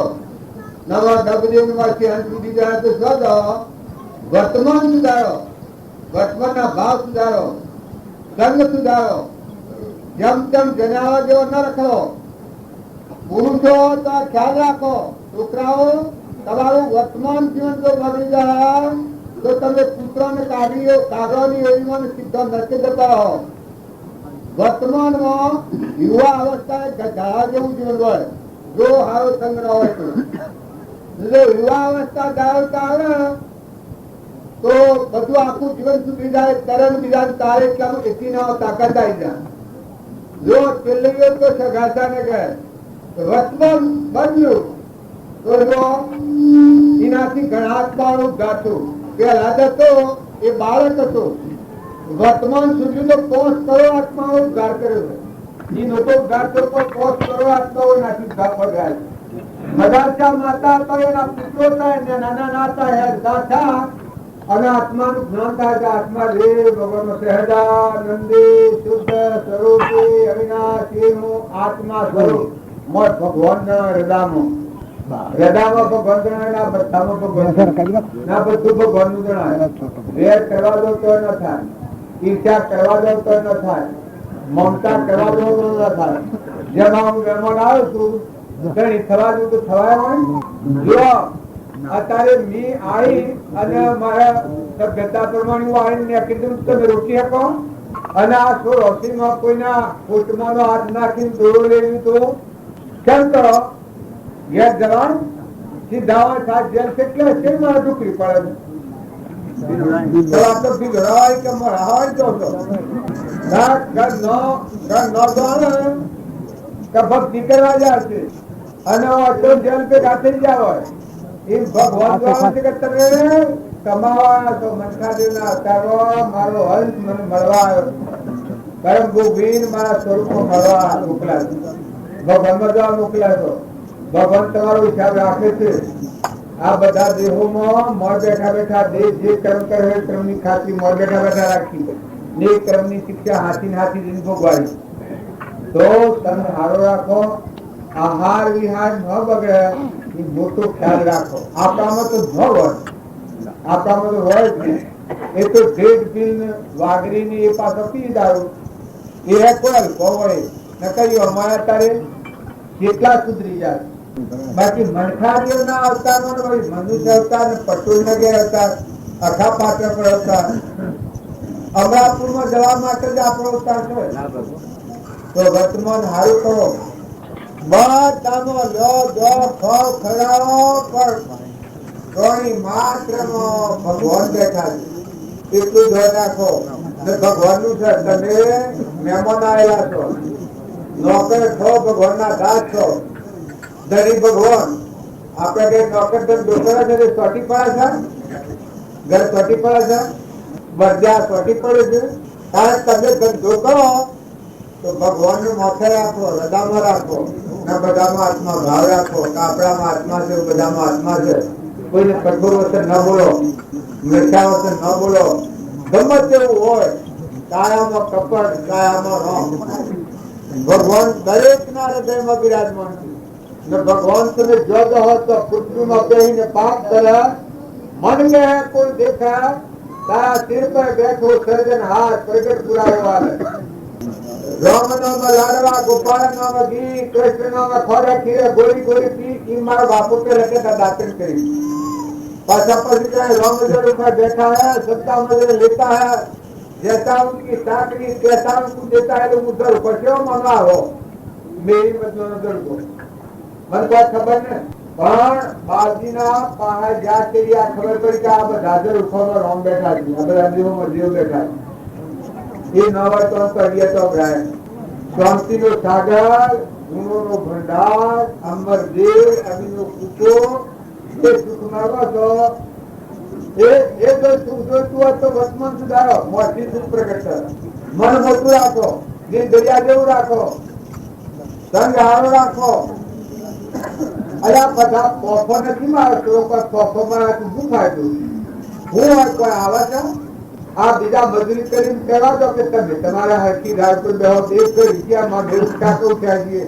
નવા ડબલી માંથી અંત સુધી જાય તો શોધો વર્તમાન સુધારો વર્તમાનના ભાવ સુધારો સંગ સુધારો જેમ તેમ જનાવર જેવો ન રખડો પુરુષો તો ખ્યાલ રાખો છોકરાઓ તમારું વર્તમાન જીવન જો બગડી જાય તો તમે પુત્રોને કાઢવાની એવીમાં સીધા નરકે જતા રહો વર્તમાનમાં યુવા અવસ્થા ગધા જેવું જીવન હોય જો સારો સંગ્રહ હોય તો યુવા અવસ્થા ધરાવતા આવે તો બધું આખું જીવન સુધરી જાય તરણ બીજા તારે એટલી ના તાકાત આવી જાય જો છેલ્લે તો સગાતા ને કહે વર્તમાન બદલ્યું તો જો એનાથી ઘણા આત્માનું ગાતું પેલા હતો એ બાળક હતો વર્તમાન સુધી તો 5 કરોડ આત્માઓ ઉદ્ધાર કર્યો છે એ લોકો ઉદ્ધાર કર્યો 5 કરોડ આત્માઓ નાથી પગાર મદાચા માતા હતા એના પુત્રો હતા એને નાના નાતા દાતા અને આત્માનું જ્ઞાન થાય કે આત્મા રે ભગવાન સહજાનંદી શુદ્ધ સ્વરૂપી અવિનાશી આત્મા સ્વરૂપ મોટ ભગવાનના હૃદયમાં ભગવાન જણાય બધામાં ભગવાન ના બધું ભગવાનનું જણાય વેર કરવા દો તો ન થાય ઈર્ષા કરવા દો તો ન થાય મમતા કરવા દો તો ન થાય જેમાં હું મહેમાન આવ્યો છું ઘણી થવા દઉં તો થવાય હોય જો અત્યારે મી આવી અને મારા સભ્યતા પ્રમાણે આવીને કીધું તમે રોકી શકો અને આ સો રોશનીમાં કોઈના પોટમાનો હાથ નાખીને દોરો લેવી તો કેમ કરો યે જવાન સીધા સાથ જેલ કેટલે છે મારા ઢુકડી પડે તો આ તો બિગડાય કે મરાય તો ના ઘર નો દોને કે ભક્તિ કરવા જાય છે અને તો જેલ પે ગાતે જાવ એ ભગવાન દ્વારા છે કે તમે કમાવા તો મનખાદેવના અવતારો મારો હંસ મને મળવા આવ્યો પરમ ગોવિંદ મારા સ્વરૂપમાં મળવા મોકલાયો ભગવાનમાં જવા મોકલાયો ભગવાન તમારો હિસાબ રાખે છે આ બધા દેહોમાં મોર બેઠા બેઠા દેહ જે કર્મ કરે કર્મની ખાતરી મોર બેઠા બેઠા રાખી ને કર્મની શિક્ષા હાથી હાથી દિન ભોગવાડી તો તમે હારો રાખો આહાર વિહાર ન બગડે એ મોટો ખ્યાલ રાખો આપણામાં તો ન હોય આપણામાં તો હોય જ એ તો ઢેડ પીલ વાઘરીની એ પાછો પી દારૂ એ કોઈ હોય ન કહ્યું અમારા તારે કેટલા સુધરી જાય બાકી મનખાદેવના અવતારમાં મનુષ્ય અવતાર ને પટોલ નગર અવતાર અખા પાત્ર પર અવતાર અમરાપુરમાં જવા માટે જ આપણો અવતાર છે તો વર્તમાન હારું કરો બધામાં લો દો ખાવ ખરાવો પણ ઘણી માત્રમાં ભગવાન બેઠા છે એટલું ધ્યાન રાખો ભગવાનનું છે તમે મહેમાન આવેલા છો નોકર છો ભગવાનના દાસ છો ધણી ભગવાન આપણે કઈ નોકર ડોકરા છે ચોટી પડે છે ઘર ચોટી પડે છે બધા ચોટી પડે છે કારણ તમે ધંધો કરો તો ભગવાન નું માથે રાખો હૃદયમાં રાખો ના બધામાં આત્મા ભાવ રાખો આપણામાં આત્મા છે બધામાં આત્મા છે કોઈને કઠોર વચન ન બોલો મીઠા વચન ન બોલો ગમે તેવું હોય કાયામાં કપટ કાયામાં રોમ ભગવાન દરેક ના હૃદયમાં બિરાજમાન છે ભગવાન તમે જોતો હો તો પૃથ્વીમાં બેહીને પાપ કરે મન મે કોઈ દેખા તારા સિર પર બેઠો સર્જન હાથ પ્રગટ પુરાવે વાલે રામ નામ લાડવા ગોપાલ નામ ઘી કૃષ્ણ નામ ખોરા ખીરે ગોળી ગોળી પી ઈ મારા બાપુ पे लगे दातन करी पासा पसी का राम जड़ पर बैठा है सत्ता में लेता है जैसा उनकी चाकरी कैसा उनको देता है लोग उधर पछो मंगा हो मेरी मतलब उधर को मन को खबर नहीं પણ બાજીના પાસે જ્યાં તેરી આ ખબર પડી કે આ બધા હાજર ઉઠવાનો રામ બેઠા છે આ બધા જીવોમાં જીવ બેઠા છે એ નવા તો કરીએ તો ભરાય શાંતિનો સાગર ગુણોનો ભંડાર અમર દેવ અભિનો પૂછો એ સુખ માગો છો એ તો સુખ જોઈતું હોય તો વર્તમાન સુધારો મોટી સુખ પ્રગટ કરો મન મોટું રાખો દિલ દરિયા જેવું રાખો સંગ હારો રાખો અલ્યા બધા પોફો નથી મારતો કોઈ પોફો મારા શું ફાયદો હું હોય કોઈ આવે છે આ બીજા મજૂરી કરીને કહેવા દો કે તમે તમારા હરકી રાત પર બેહો એક રૂપિયામાં 1.5 ટકા ઉઠ્યા છીએ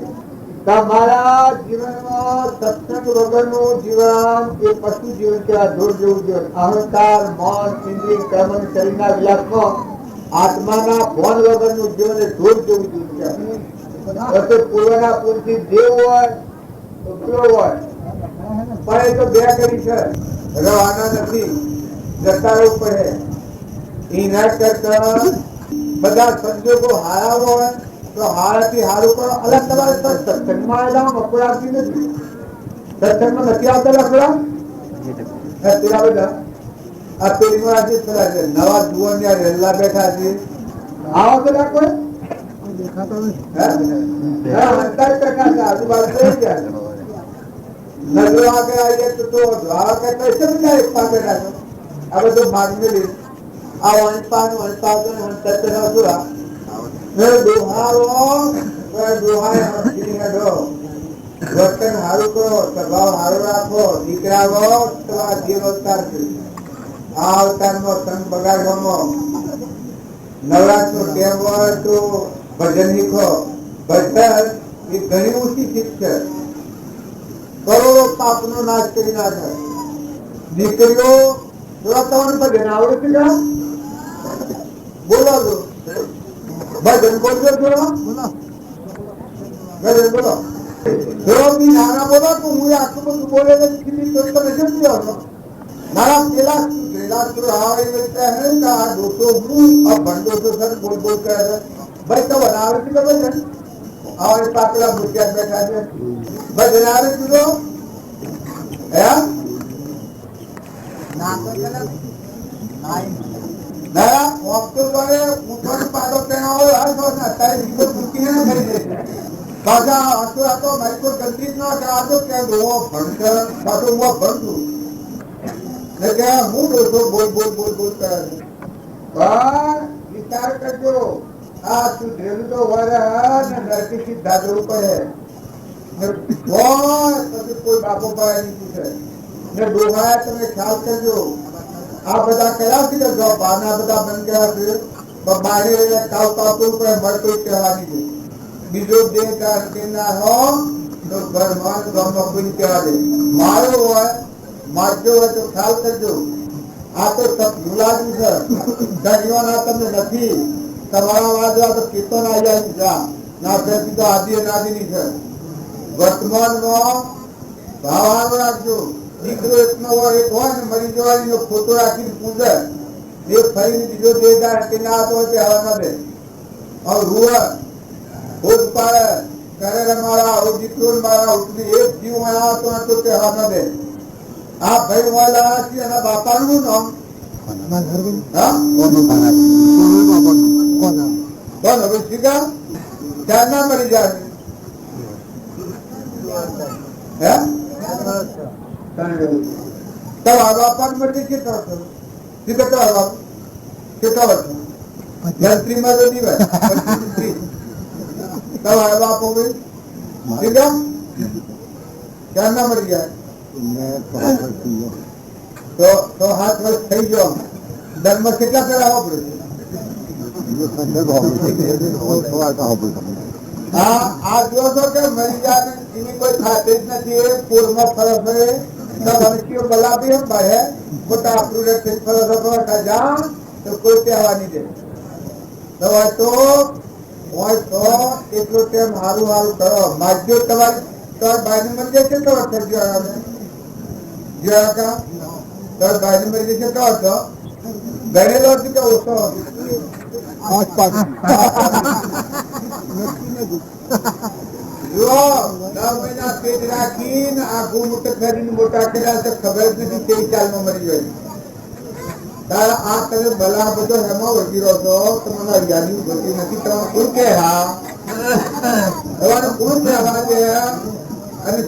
તમારા જીવનમાં સત્સંગ વગરનું જીવન એ પશુ જીવન કેવા ઢોર જેવું જીવન અહંકાર મન ઇન્દ્રિય કર્મ શરીરના વિલાસમાં આત્માના ભોન વગરનું જીવન એ ઢોર જેવું જીવન છે પછી પૂર્વના પુરુષથી દેવ હોય તો પેલો હોય પણ એ તો બે કરી છે રવાના નથી જતા રહેવું પડે એના કરતા બધા સંજોગો હારા હોય તો હારાથી હારું કરો અલગ તમારે સત્સંગમાં આવેલા મકોડા આવતી નથી સત્સંગમાં નથી આવતા લખડા પેલા બધા આ પેલીમાં આજે પેલા છે નવા જુવાન રેલા બેઠા છે આવો પેલા કોઈ દેખાતો નથી આજુબાજુ થઈ ગયા નજરો આગળ આવીએ તો દ્વારા કરતા છે બધા એક પાસે બેઠા છો આ બધું માગમેલી આ વંશપાન સુરા વર્તન સારું કરો સ્વભાવ સારો રાખો દીકરાઓ તમારા જીવ અવતાર છે આ અવતારમાં સંગ બગાડવામાં નવરાત્ર નો ટેમ હોય તો ભજન શીખો ભજન એ ઘણી ઊંચી શીખ છે કરોડો પાપનો નાશ કરી નાખે દીકરીઓ થોડા તમને ભજન આવડે છે બોલો છો ભજન બોલજો થોડો ભજન બોલો થોડો બી નાના બોલો તો હું આટલું બધું બોલે તો તમે સમજી આવશો મારા પેલા આવે હે આ દોસ્તો હું ભંડો તો સર બોલ બોલ કરે છે ભાઈ તો બનાવે છે કે ભજન આવે પાપેલા મુખ્યા બેઠા છે ભજન આવે છે તો હે ના ઓક્ટો વાળે ઉઠવાનું પાડો તેનો હર સોના તારે વિગત મૂકીને કરી દે પાછા આ તો માઈકો ગલતી ન કરાવતો કે દોવો ભણતર પાછો હું ભણતું ને કે હું દોસ્તો બોલ બોલ બોલ બોલ કરે પણ વિચાર કરજો આ તું ધેલું તો વરે ને નરકી સીધા જવું પડે પછી કોઈ બાપો પાડે નહીં પૂછે ને ડોહાય તમે ખ્યાલ કરજો આ બધા કર્યા છે જો બાના બધા બંધ કર્યા છે તો બારે કાવ કાવતું પડે મળતું કહેવાની છે બીજો જે ના હો તો ઘરમાં ગામમાં કોઈ કહેવા દે મારો હોય મારજો હોય તો ખ્યાલ કરજો આ તો મુલાજમ છે દરિયાના તમને નથી તમારા વાજો આ તો કીર્તન આવી જાય છે ના પ્રતિ તો આદિ અનાદિની છે વર્તમાનમાં ભાવ રાખજો દીકરો એટલો હોય એક હોય ને મરી જવાનો ફોટો રાખીને પૂજે એ ફરીને બીજો દેદાર તેને આવતો હોય તે હવા ના દે હવે રૂવા ભોજ પાડે કરે મારા હવે દીકરો મારા ઉઠને એક જીવ આવતો હતો તે હવા ના દે આ ભાઈ વાળા છે એના બાપાનું નામ કોણ હવે શીખા ક્યાં ના મરી જાય હે તમારો બાપા મરજી કેટલા વર્ષ કેટલા વર્ષ કેટલા વર્ષ યંત્રીમાં તો નહીં હોય તમારા બાપો ભાઈ ઠીક ક્યાં ના મરી જાય તો 7 વર્ષ થઈ ગયો ધર્મ કેટલા કરાવવા પડે આ દિવસો કે મરી જાય એની કોઈ ખાતે જ નથી પૂરમાં ફરક પડે મનુષ્યો બલાબી પડે મોટા આપણું ફરક જા તો કોઈ કહેવા નહીં દે તો હોય તો એટલો ટાઈમ સારું સારું કરો માધ્યો તમારી તમારી ભાઈની મરી જાય કેટલો વર્ષ થઈ ગયો તમારી ભાઈની મરી જાય કેટલો હતો ગણેલો હતી કે ઓછો મહિના પેટ રાખીને આખું મોટું કરીને મોટા કર્યા તો ખબર જ નથી કેવી ચાલમાં મરી જાય તારા આ તમે ભલા બધો એમાં વધી રહ્યો છો તમારા યાદી વધી નથી તમે શું કે હા તમારું કોણ કહેવા છે અને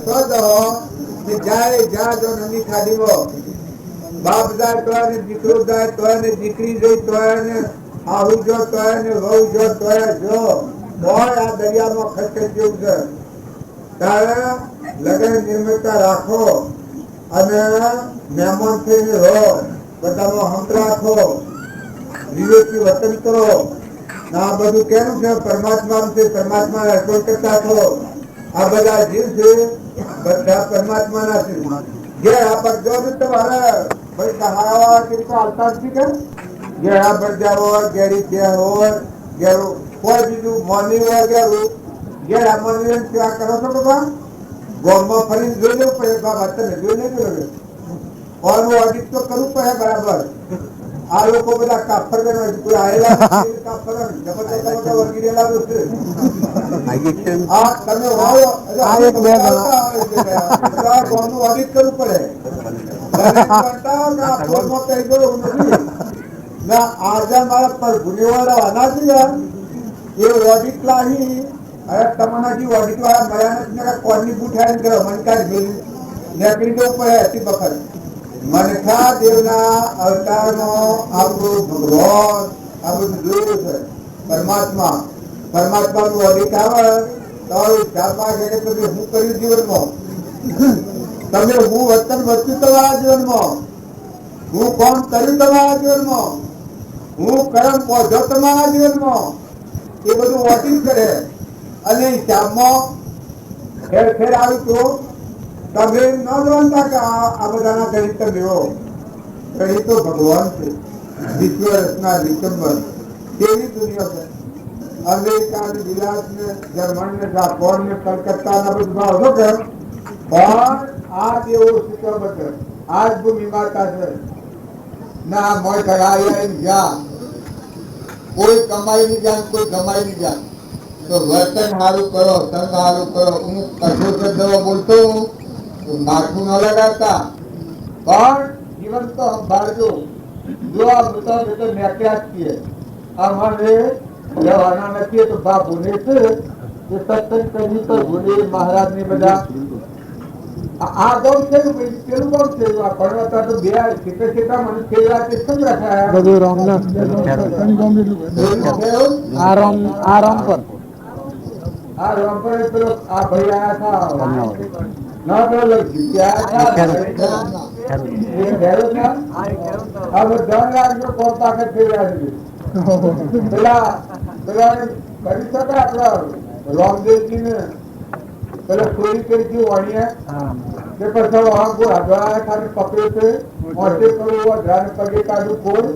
કે જાય જ્યાં જો નદી ખાડીમાં બાપ જાય તો એને દીકરો જાય તો એને દીકરી જઈ તો એને આહુ જો તો એને વહુ જો તો જો હોય આ દરિયામાં ખસખસ જેવું છે તારે લગ્ન નિર્મિતતા રાખો અને મહેમાન થઈને રહો, બધાનો હંક રાખો, વિવેકથી વર્તન કરો. આ બધું કેનું છે? પરમાત્માનું છે. પરમાત્માને અર્પણ કરતા થો. આ બધા જીવ છે બધા પરમાત્માના છે. ઘેર આ પડજો ને તમારે ભાઈ સહારા કેટલા હાલતા નથી કે ઘેર આ પડજા હોય, ઘેરી ઘેર હોય, ઘેર કોઈ બીજું મોની હોય, ઘેર આ મોની સેવા કરો છો બાબા? ગોળમાં ફરીને જોઈ લેવું પડે બાબા, તમે જોઈ લેજો. ઓરનું ઓડિટ તો કરવું પડે બરાબર. આ લોકો બધા કાફર કોઈ આવેલા કાફર જબરદસ્ત વર્ગી રહેલા છે. આ તમે વાવો ગોળનું ઓડિટ કરવું પડે. આજે મારા પર ભૂલેવાળા અનાજ એ ઓડિટ લાવી. હવે તમારાથી ઓડિટ વાળા મળ્યા નથી. કોની બુઠાઈ કરો મનકાર નીકળી જવું પડે હતી વખત. મનખા દેવના અવતારનો આપણું ભગવાન આ બધું જોયું છે. પરમાત્મા પરમાત્માનું ઓડિટ આવે તો ચાર-પાંચ તમે હું કર્યું જીવનમાં, તમે હું વર્તન વર્ત્યું તમારા જીવનમાં, હું કોમ કર્યું તમારા જીવનમાં, હું કર્મ પહોંચો તમારા જીવનમાં, એ બધું ઓડિટ કરે. અને હિસાબમાં ખેર ખેર આવ્યું તો તમે ન જાણતા કે આ બધાના ગણિત મેળવો. ગણિત તો ભગવાન છે. વિશ્વ રચના ડિસેમ્બર કેવી દુનિયા છે. અમેરિકા ને વિલાસ ને જર્મન ને જાપાન ને કલકત્તા ના બધું ભાવ કે પણ આ દેવો શીખવા બદલ આજ ભૂમિ માતા છે ના મોય કરાય જ્યાં કોઈ કમાઈ ની જાણ, કોઈ કમાઈ ની જાણ. તો વર્તન સારું કરો, સંગ સારું કરો. હું કઠોર શબ્દો બોલતો માથું ન લગાડતા, પણ જીવન તો સંભાળજો. જો આ બધા મેક્યા જ છીએ. અમારે જવાના નથી તો બા ભૂલે છે કે સત્સંગ કરી તો ભૂલે મહારાજ ને બધા આ ગામ છે ને પેલું ગામ છે. ભણવાતા તો બે કેટલા મને પેલા કે સમ રખાયા બધું રામ પર આ રામપર પેલો આ ભાઈ આયા હતા ના પેલો જીત્યા હતા. આ બધા રાખજો કોણ પાકે થઈ રહ્યા છે. પેલા પેલા કરી શકે આપડા રામદેવજી ને પેલા ચોરી કરી વાણિયા કે પછી ખાલી પકડ્યો છે મોટે કરવું ધ્યાન પગે કાઢું કોઈ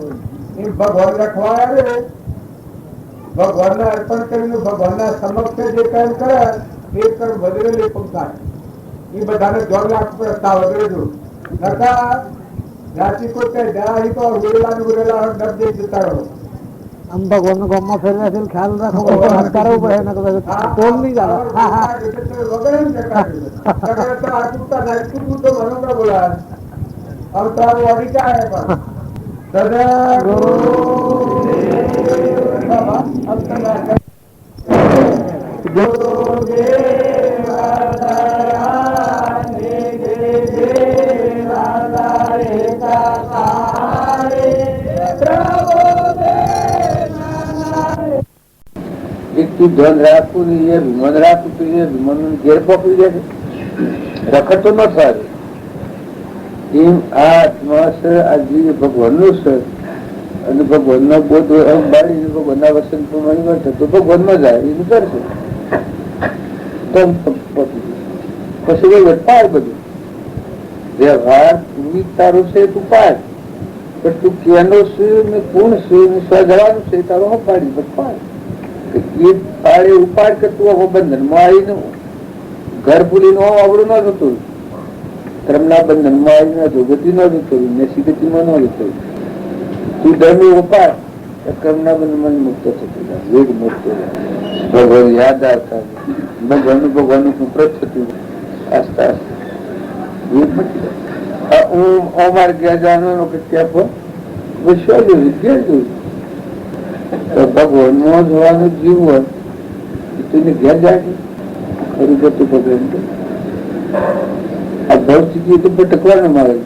એમ ભગવાન રખવાયા રે. ભગવાનને અર્પણ કરીને ભગવાનના સમક્ષ જે કર્મ કરે એ કર્મ વધેરે લે પંખાય. એ બધાને જોર રાખવું પડે વધેરે જો નકા જાતિ કોઈ કઈ જાય તો ઉરેલા ને ઉરેલા ડબ દે જતા રહો. આમ ભગવાન નું ગામમાં ફેરવા છે ખ્યાલ રાખવો પડે. ટોલ નહીં જાય બોલા અવતાર વાળી ક્યાં હે તું ધ્યાન રાખવું નહીં, એ વિમાન રાખવું જોઈએ. વિમાન ઘેર પકડી જાય રખડતો ન થાય. એમ આ આત્મા છે, આ જીવ ભગવાન નું છે અને ભગવાન નો બોધ બાળીને ભગવાનના વસન પ્રમાણે વર્તે તો ભગવાન માં જાય એનું કરશે. પછી પાડ બધું વ્યવહાર તારું છે તું પાડ, પણ તું કેનો છે ને કોણ છે ને સ્વજવાનું છે તારો પાડી પાડ. એ પાડે ઉપાડ કે તું બંધન માં આવીને ઘર ભૂલી નો આવડું ન થતું, ક્રમના બંધન માં આવીને જોગતિ ન થતું ને સિગતિ માં ન થતું. તું ધર્મ ઉપાડ કર્મના બંધન મુક્ત થતું વેગ મુક્ત ભગવાન યાદ આવતા ભગવાનનું ભગવાનનું કૃત થતું આસ્તા આસ્તા. હું અમારે ક્યાં જાણવાનો કે ત્યાં પણ વિશ્વ જોયું ક્યાં જોયું ભગવાન નો જોવાનું જીવ હોય તેને ઘેર જાય ખરું કરતું ભગવાન. આ ભવ સ્થિતિ તો ભટકવાનું મારે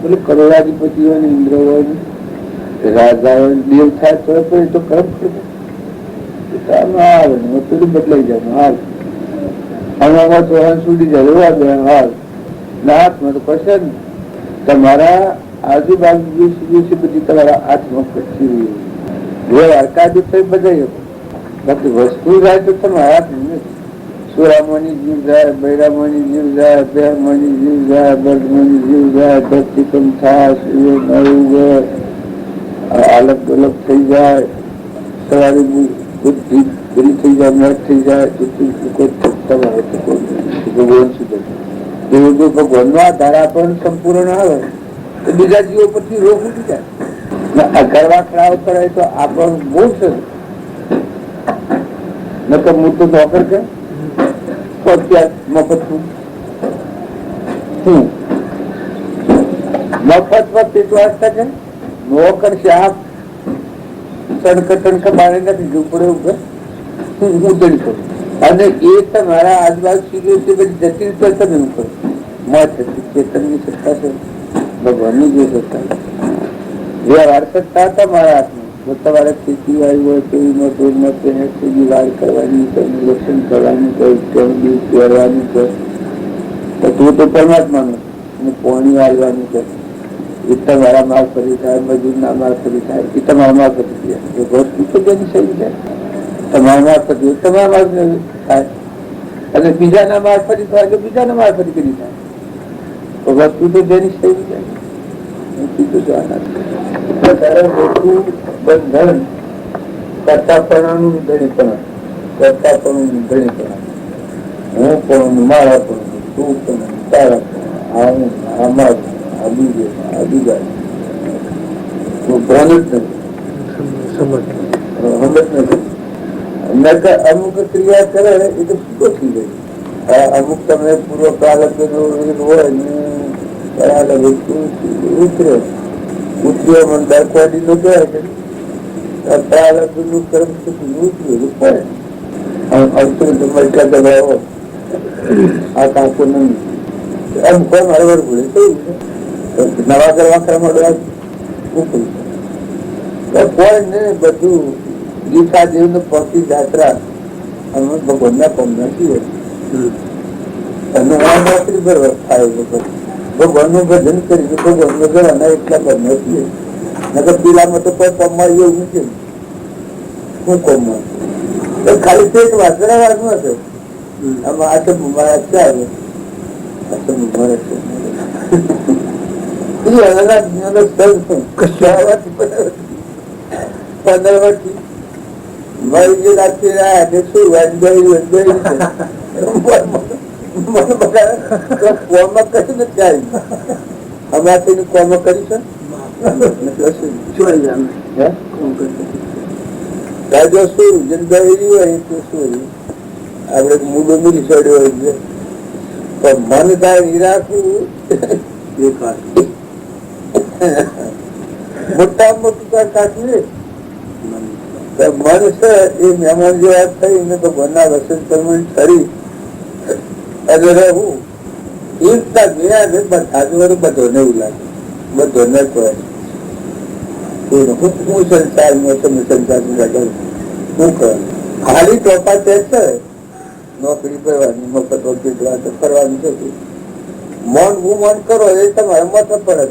બોલે કરોડાધિપતિ હોય ને ઇન્દ્ર હોય ને રાજા હોય દેવ થાય તો પણ એ તો કર્મ આવે ને પેલું બદલાઈ જાય. આમાં તો સુધી જરૂર બે હાલ હાથમાં તો કશે જ તમારા આજુબાજુ દિવસે બધી તમારા હાથમાં કચ્છી વ્યવહાર કાયદો થઈ બધાઈ બાકી વસ્તુ જાય તો તમારા હાથમાં નથી. સુરામોની જીવ જાય, બૈરામોની જીવ જાય, બેહમોની જીવ જાય, બર્દમોની જીવ જાય, ધરતીકમ થાય, સૂર્ય નવું અલગ અલગ થઈ જાય, સવારે બુદ્ધિ પૂરી થઈ જાય, મત થઈ જાય, ભગવાન સુધી એવું જો ભગવાન નો આધાર આપણને સંપૂર્ણ આવે તો બીજા જીવો પરથી રોગ ઉઠી જાય. કરવા ખરાબ કરે તો આપણને બહુ છે નકર હું તો નોકર કે મફત મફત વાંચતા છે નોકર શાહ તણક મારે નથી ઝૂંપડે ઉપર હું દડી કરું અને એ તમારા આજુબાજુ સીધું છે બધી જતી રીતે તમે હું કરું મત ચેતનની સત્તા છે ભગવાનની જે સત્તા વ્યવહાર સત્તા તમારા હાથમાં તમારે ખેતીવાડી હોય તેવી તેને વાડ કરવાની લક્ષણ કરવાનું પહેરવાનું છે તું તો પરમાત્માનું અને પોણી વાળવાનું છે એ તમારા મારફતી થાય, મજૂરના મારફતી થાય, એ તમારા મારફતી થાય. એ વસ્તુ તો જેની સહી જાય તમારા મારફતી તમારા મારફતી થાય અને બીજાના મારફતી થાય કે બીજાના મારફતી કરી થાય તો વસ્તુ તો જેની સહી જાય. બંધન કરતાપણાનું ધણીપણા, કરતાપણું ધણીપણા, હું પણ મારા પણ તું પણ તારા પણ આવું અમારું આ બીજે આ બીજા ભાન જ નથી. અમુક ક્રિયા કરે એ તો શું થઈ ગઈ. અમુક તમે પૂર્વ કાલક હોય ને ઉતરે ઉતર્યો મને દાખવાડી નો કહે છે પ્રાલક નું કર્મ ઉતર્યું પડે આ કાંકો નહીં એમ કોઈ મારે ભૂલે થયું નવા કરવા કરવા મોકલું કોઈ ને બધું ગીતા જેવું ને પક્ષી જાત્રા અમે ભગવાન ના પગ નથી અને નોકરી પર થાય ભગવાન નું ભજન કરી ભગવાન વગર અને એટલા પર નથી નગર પીલામાં તો કોઈ કમમાં એવું નથી શું કમમાં ખાલી પેટ વાસરા વાસમાં હશે આમાં આ તો મારા છે આવે આ તો મારા છે રાજો શું જનતા હોય તો શું આપડે મૂડો મૂડી ચડ્યો હોય છે પણ મન થાય નિરાખવું મોટા મોટું કાઢવું મન છે એ મહેમાન જેવા થઈને તો ભગવાનના દર્શન કરવું કરી અને રહેવું એકતા ગયા છે બધા બધોને એવું લાગે બધોને કહે હું સંસાર તમે સંસાર શું કહે ખાલી ટોપા તે છે નોકરી કરવાની મફત વખતે ફરવાનું છે મન હું મન કરો એ તમારે મત પડે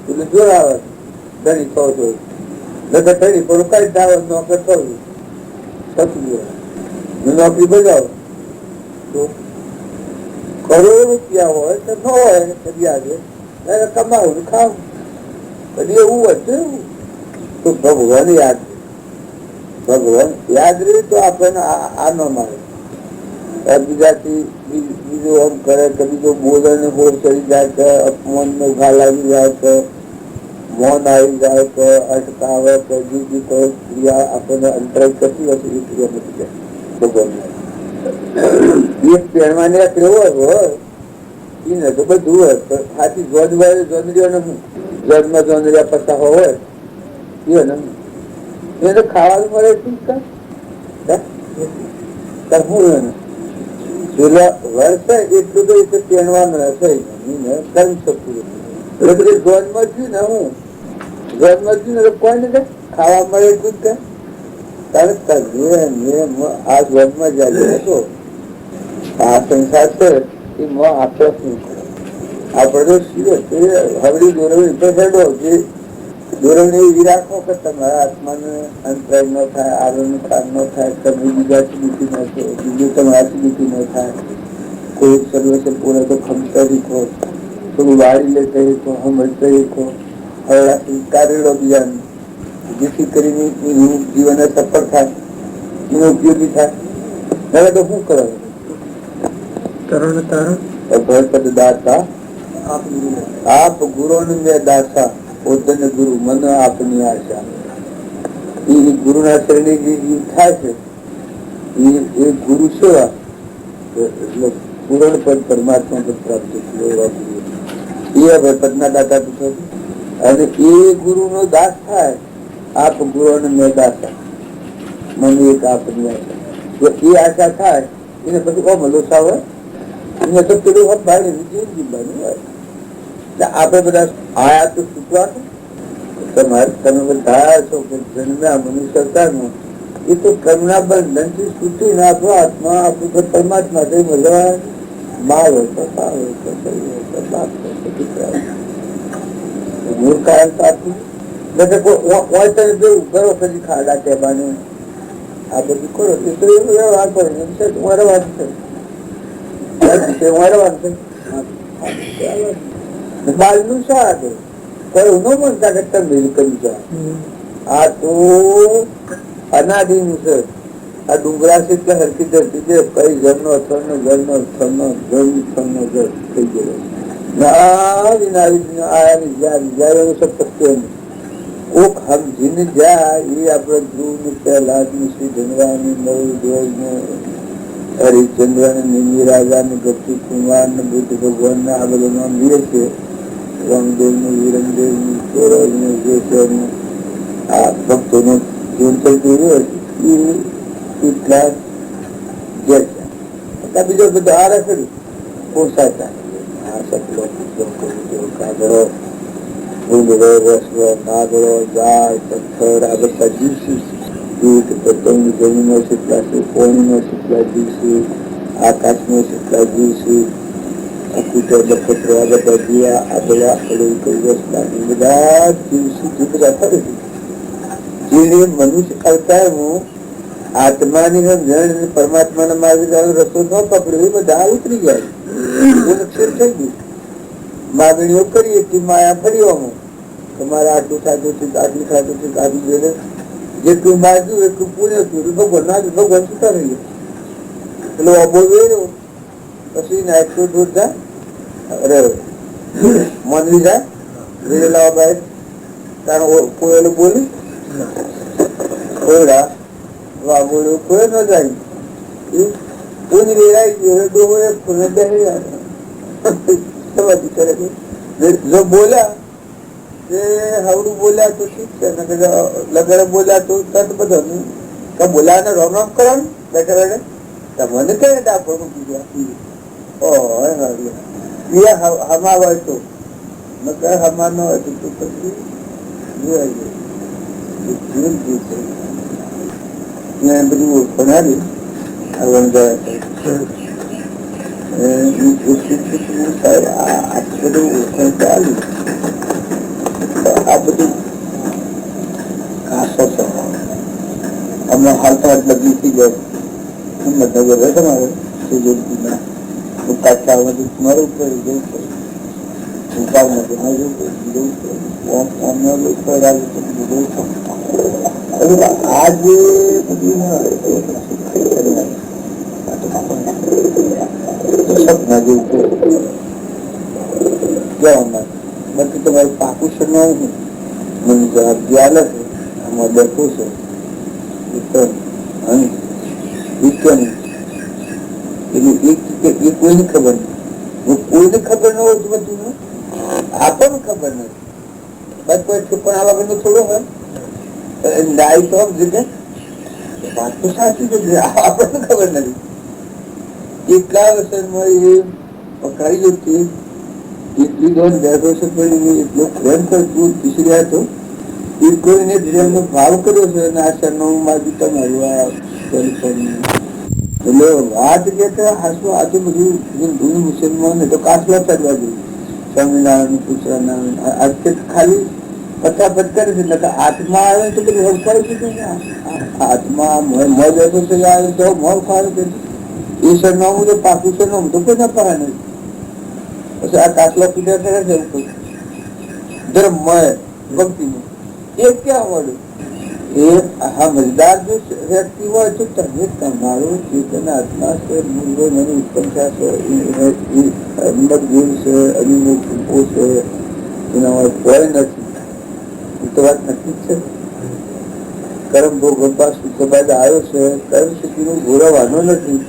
એટલે જોર આવે ધણી થો છો નકર ધણી પર કઈ દાવ નોકર થવું નોકરી બજાવો તો કરોડ રૂપિયા હોય તો ન હોય યાદ કમાવું ખાવું કદી એવું હતું તો ભગવાન યાદ રહે તો આપણને આ ન મારે બીજાથી બીજું આમ કરે કે બીજો બોલે ને બોલ ચડી જાય કે અપમાન નો ગાલ આવી જાય કે મૌન આવી જાય કે અટકાવે કે બીજી કોઈ ક્રિયા આપણને અંતરાય કરતી હશે એ ક્રિયા નથી જાય ભગવાન એક પહેરવાની હોય એને તો બધું હોય પણ સાચી જોંદરીઓ ને જન્મ જોંદરિયા પતા હોય એને ખાવાનું મળે શું વર્ષે એટલું તો એ પહેરવાનું હશે કર્મ શકું એટલે જોન્મથી ને હું જોન્મથી ને કોઈને ખાવા મળે એટલું જ આ જન્મ જયારે હતો આ સંસાર છે એમાં આપણે શું કરો? આપણે તો હવડી દોરવી હેડો જે દોરવણી એવી રાખો કે તમારા આત્માને અંતરાય ન થાય, આરોગ્ય નુકસાન ન થાય, તમે બીજાથી દુઃખી ન થયો, બીજું તમારાથી દુઃખી ન થાય. કોઈ સર્વસ્વ પૂરે તો ખમતા શીખો, થોડું વાળી લેતા શીખો, સમજતા શીખો, હવડા કાર્યો બીજાને, જેથી કરીને એનું જીવન સફળ થાય, એનો ઉપયોગી થાય. હવે તો શું કરો? તરણ તારણ ભરપદ દાતા આપ ગુરુ મેં દાસા, પોતાને ગુરુ મન આપની આશા. એ ગુરુના શરણે જે જીવ થાય છે એ ગુરુ સેવા એટલે પૂરણ પદ પરમાત્મા પદ પ્રાપ્ત થયું. એ ભરપદના દાતા પૂછો અને એ ગુરુ નો દાસ થાય. આપ ગુરુ મેં દાસા, મને એક આપની આશા. જો એ આશા થાય એને પછી ઓ મલોસા હોય એને તો પેલું હોત ભાઈ જીવવાનું હોય. આપણે બધા આયા તો શીખવા તમે બધા છો કે જન્મ્યા મનુષ્ય અવતારમાં એ તો કર્મના બંધન થી છૂટી નાખો. આત્મા આપણું પરમાત્મા થઈ મળવા માર હોય તો પાર હોય તો હોય તો બાપ હોય દીકરા મૂળ કારણ તો આપું કરો પછી ખાડા ટેબાને આ બધું કરો એ તો એવું વ્યવહાર કરો વરવાનું છે વરવાનું છે બાલ નું શાક કોઈ ન બનતા કરતા મેલ કરી જાય. આ તો અનાદિ નું છે. આ ડુંગરા છે એટલે હરકી ધરતી છે કઈ જળનો અથડનો જળનો સ્થળનો જળ સ્થળનો જળ થઈ ગયો. નારી નારી આયાની જ્યારે સબ પત્ય ઓક હમ જીને જાય એ આપણે ધ્રુવ ને પ્રહલાદ ને શ્રી ધનવાની નવદેવ ને હરિચંદ્ર ને નિમિ રાજા ને ગતિ કુમાર ને બુદ્ધ ભગવાન ને આ બધા નામ લે છે. રામદેવ નું વીરમદેવ નું સૌરભ ને જેસર ને આ ભક્તો નું જીવન ચલતું હોય એ કેટલા બીજો બધો આરે કર્યું પોસાતા આ સપલો કાગરો ભૂંગળો રસવો નાગરો ગાય પથ્થર આ બધા જીવશું. દૂધ પતંગ જમીનો કેટલા છે, પાણીનો કેટલા જીવશું, આકાશનો કેટલા જીવશું, કુટર નક્ષત્રો આ બધા જીવા આ બધા બધા જીવશું જે બધા ફરે છે. જેને મનુષ્ય અવતારનું આત્માની સમજણ પરમાત્માના માર્ગે રસ્તો ન પકડ્યો એ બધા ઉતરી જાય. ક્ષેત્ર થઈ ગયું. માગણીઓ કરીએ કે માયા ફરીવામાં તમારે આટલું સાચું છે આટલું સાચું છે આટલું જોઈને જેટલું માગ્યું એટલું પુણ્ય થયું ભગવાન ના ભગવાન સુતા રહી ગયો. પેલો અબો વેર્યો પછી નાખતો દોરતા અરે મનવી જાય વેરેલા ભાઈ કારણ કોયેલું બોલી કોયડા વાગોડ્યું કોઈ ન જાય પૂંજ વેરાઈ ગયો ડોહો એક ખૂણે બેસી કરે છે. જો બોલ્યા એ હવડું બોલ્યા તો ઠીક છે લગડે બોલ્યા તો તત બધા બોલ્યા ને રોમ રોમ કરવાનું બેઠા બેઠે મને કઈ ડાકો મૂકી ગયા હમા હોય તો હમા ન હોય તો પછી બધું બનાવી આ બધું ખાસો છે. હમણાં હાલ તો બદલી થઈ જાય મતલબ તમારે કાચામાંથી તમારે ઉપર જવું પડે ઉપાવમાંથી ના જવું પડે જવું પડે આ જે બધું સપના જેવું જવાના બાકી તમારું પાકું છે મને જવાબદારી આલે છે આમાં બેઠું છે એ કોઈને ખબર નહીં. કોઈને ખબર ન હોય બધું આપણને ખબર નથી બસ કોઈ પણ આ વગરનું થોડું હોય ડાય તો જગ્યા વાત તો સાચી છે આપણને ખબર નથી. કેટલા વર્ષમાં એ પકડાઈ ગયું કે એટલી દોડ બેઠો છે પણ એટલો પ્રેમ કરતું પીસર્યા હતો એ કોઈને એમનો ભાવ કર્યો છે અને આ સરનામું માગ્યું તમારું આ ટેલિફોન એટલે વાત કે હાસું આજે બધું હિન્દુ મુસલમાન તો કાસલા ચડવા જોઈએ. સ્વામિનારાયણ કૃષ્ણનારાયણ આજે ખાલી ફટાફટ કરે છે. એટલે આત્મા આવે તો બધું હડકાઈ દીધું ને. આત્મા મોજ આવે તો મોર ફાવે કે એ સરનામું તો પાકું સરનામું તો કોઈ ના પાડે નહીં. પછી આ કાસલા પૂજા કરે છે ધર્મમય ભક્તિનું એ ક્યાં મળે? એ સમજદાર જો વ્યક્તિ હોય તો તમે તમારો ચેતન આત્મા છે, મૂલ્ય મને ઉત્કંઠા છે, મતભેદ છે, અનુભવો છે, એના કોઈ નથી. એ તો વાત નક્કી જ છે. કર્મ ભોગ સુખબાદ આવ્યો છે, કર્મ સુખીનું ભોરવવાનો નથી,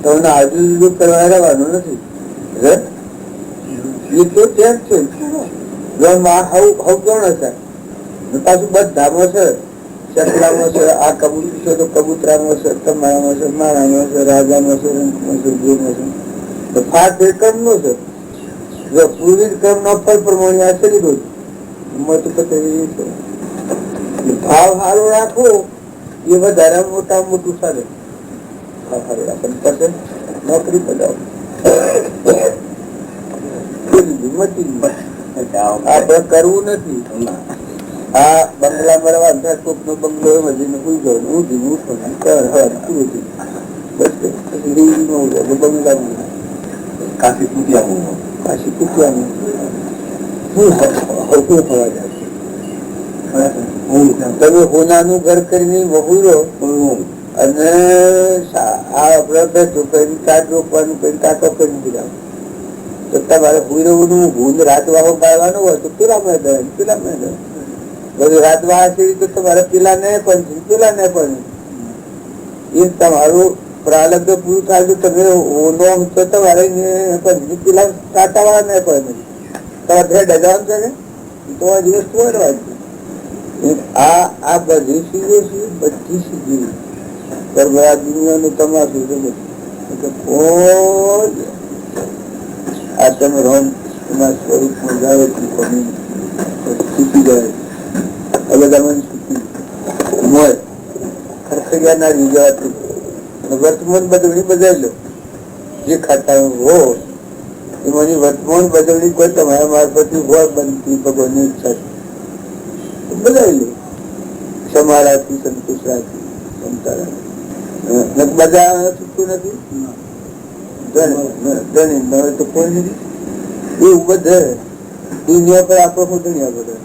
તમને આજુ કરવા રહેવાનો નથી. એ તો તેમ છે. ગૌણ હશે પાછું બધામાં છે, ચકલામાં છે, આ કબૂતર છે તો કબૂતરામાં છે, તમારામાં છે, મારામાં છે, રાજામાં છે, રંગમાં છે, જીવમાં છે. તો ફાટ એ કર્મ નો છે. જો પૂર્વિક કર્મ નો ફળ પ્રમાણે આ શરીર હોય મત પતરી છે. ભાવ સારો રાખવો એ વધારે મોટા મોટું સારું. ભાવ સારો રાખે પછી નોકરી પડાવો આપડે કરવું નથી. આ બંગલા મળવા કોક નો બંગલો વધીને પૂરી જવાનું ઊંધી ઉઠવાનું પૂરું થયું. બંગલા કાશી કુટિયાનું તમે હોનાનું ઘર કરીને વહુરો અને આપડે બેઠું કરી કાટ રોકવાનું કરી કાંટો કરી દીધા. તો તમારે હુઈરવું ભૂલ રાતવાહો ગાળવાનો હોય તો પેલા મેદાન બધું રાતવાહ છે તો તમારે પેલા ને પણ પેલા ને પણ એ તમારું પ્રારબ્ધ પૂરું થાય તો તમે ઓનો તો તમારે પેલા કાંટા વાળા ને પણ તમારે ભેડ જવાનું છે ને તો આ દિવસ હોય આ બધી સીધો છે, બધી સીધી આ દુનિયાનું તમારું આ તમે રોમ એના સ્વરૂપમાં જાઓ શીખી જાય. બધા મને શીખી મોય ખર્ચગ્યા ના રીઝવાથી વર્તમાન બદલણી બદલી લો. જે ખાતા હો એમાંની વર્તમાન બદલણી કોઈ તમારા મારફતની હોય બનતી ભગવાનની ઈચ્છા બદલી લો. ક્ષમા રાખી, સંતોષ રાખી, ક્ષમતા રાખી. બધા છૂટતું નથી. તો કોઈ નથી એવું બધે દુનિયા પર આપો હું ધણિયા બધે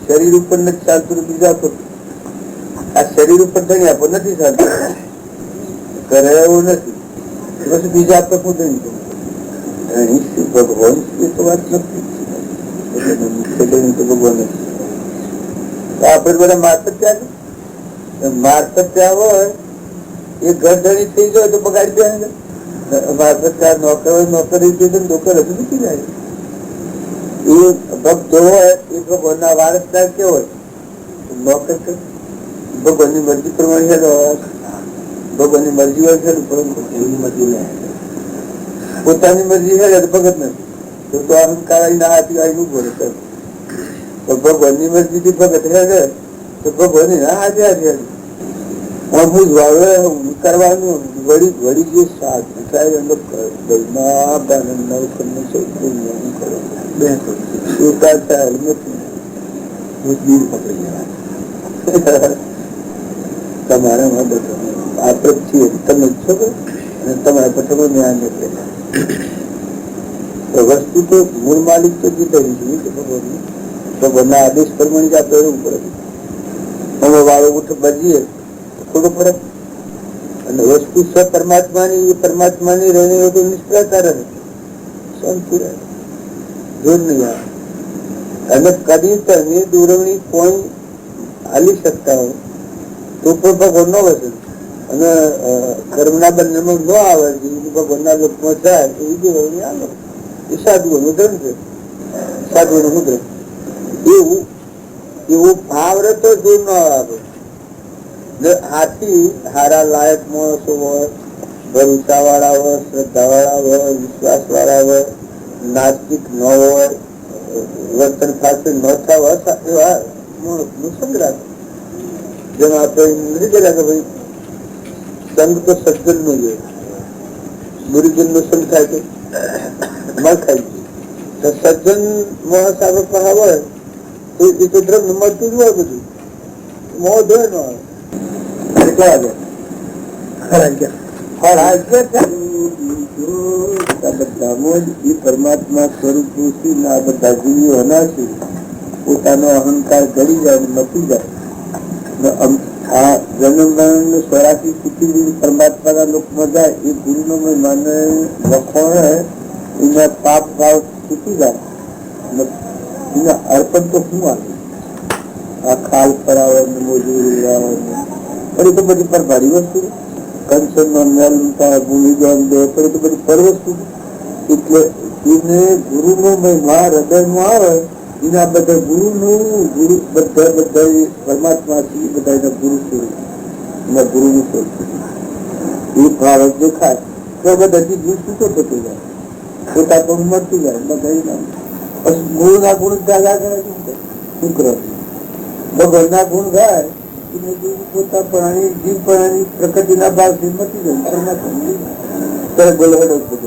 શરીર ઉપર નથી ચાલતું બીજા પર. આ શરીર ઉપર ધણિયા પર નથી ચાલતું કરે એવું નથી પછી બીજા પર હું ધણી ભગવાન તો વાત નથી. તો ભગવાન નથી. આપડે બધા મારફત ત્યાં હોય એ ઘર ધણી થઈ જાય તો બગાડી દે. નોકરી નોકર હજુ મૂકી જાય. એ ભક્તો હોય એ ભગવાન ના વારસદાર કે હોય નોકર ભગવાન ની મરજી પ્રમાણે ભગવાન ની મરજી હોય છે પોતાની મરજી છે તો ભગત નથી તો અહંકાર ના હાથી આવી ઉભો રહે. ભગવાન ની મરજી થી ભગત હે તો ભગવાન ની ના હાથે હાથી કરવાનું વળી વળી જે સાધન થાય તમારામાં બધું આપડે છીએ તમે છો અને તમારા પઠકો જ્ઞાન વસ્તુ તો મૂળ માલિક તો જીતે ભગવાનના આદેશ પ્રમાણે જ આપણે રહેવું પડે. અમે વાળો ઉઠ બજીએ થોડો ફરક અને વસ્તુ સ્વ પરમાત્માની એ પરમાત્માની રહેણી હોય તો નિષ્ફળતા રહે શાંતિ રહે જોર નહીં આવે. અને કદી તમે દોરવણી કોઈ હાલી શકતા હોય તો પણ ભગવાન નો વસન અને કર્મના બંધનમાં ન આવે ભગવાનના લોકમાં જાય એવી દોરવણી આવે. એ સાધુઓનું ધર્મ છે, સાધુઓનું મુદ્ર એવું ભાવ રહેતો જોર ન આવે. હાથી હારા લાયક માણસો હોય, ભરોસા વાળા હોય, શ્રદ્ધા વાળા હોય, વિશ્વાસ વાળા હોય, નાસ્તિક ન હોય, વર્તન ખાતે ન થવા એવા માણસ નું સંગ્રહ. જેમ આપણે નથી કહેતા કે ભાઈ સંગ તો સજ્જન નો જોઈએ, ગુરુજન નો સંગ થાય તો માં ખાઈ તો સજ્જન માણસ આવે પણ આવે તો એ તો દ્રવ્ય મળતું જ હોય, બધું મોહ ધોય નો આવે. બધામાં જ એ પરમાત્મા સ્વરૂપ આ બધા જીવીઓ હનાશે પોતાનો અહંકાર ઘડી જાય ને મટી જાય. આ જન્મ મરણ સ્વરાથી સ્થિતિ પરમાત્માના લોકમાં જાય એ ગુરુનો માને વખોણે એના પાપ ભાવ છૂટી જાય. એના અર્પણ તો શું આવે? આ ખાલ ફરાવો ને મોજૂરી લાવો ને પણ એ તો બધી પર ભારી વસ્તુ, કંચન નો મેલ ભૂમિ દે પણ એ તો બધી પર વસ્તુ. એટલે એને ગુરુનો મહિમા હૃદયમાં આવે એના બધા ગુરુનું ગુરુ બધા પરમાત્મા છે બધા એના ગુરુ સ્વરૂપ, એના ગુરુનું સ્વરૂપ એ ભાવ દેખાય તો બધાથી ગુરુ છૂટો થતો જાય, પોતા પણ મળતું જાય. બધા ગુરુના ગુણ જાગા કરે શુક્ર ભગવાનના ગુણ ગાય પોતા પ્રાણી જીવ પ્રાણી પ્રકૃતિના ભાવથી મટી જાય પરમાત્મા બોલે.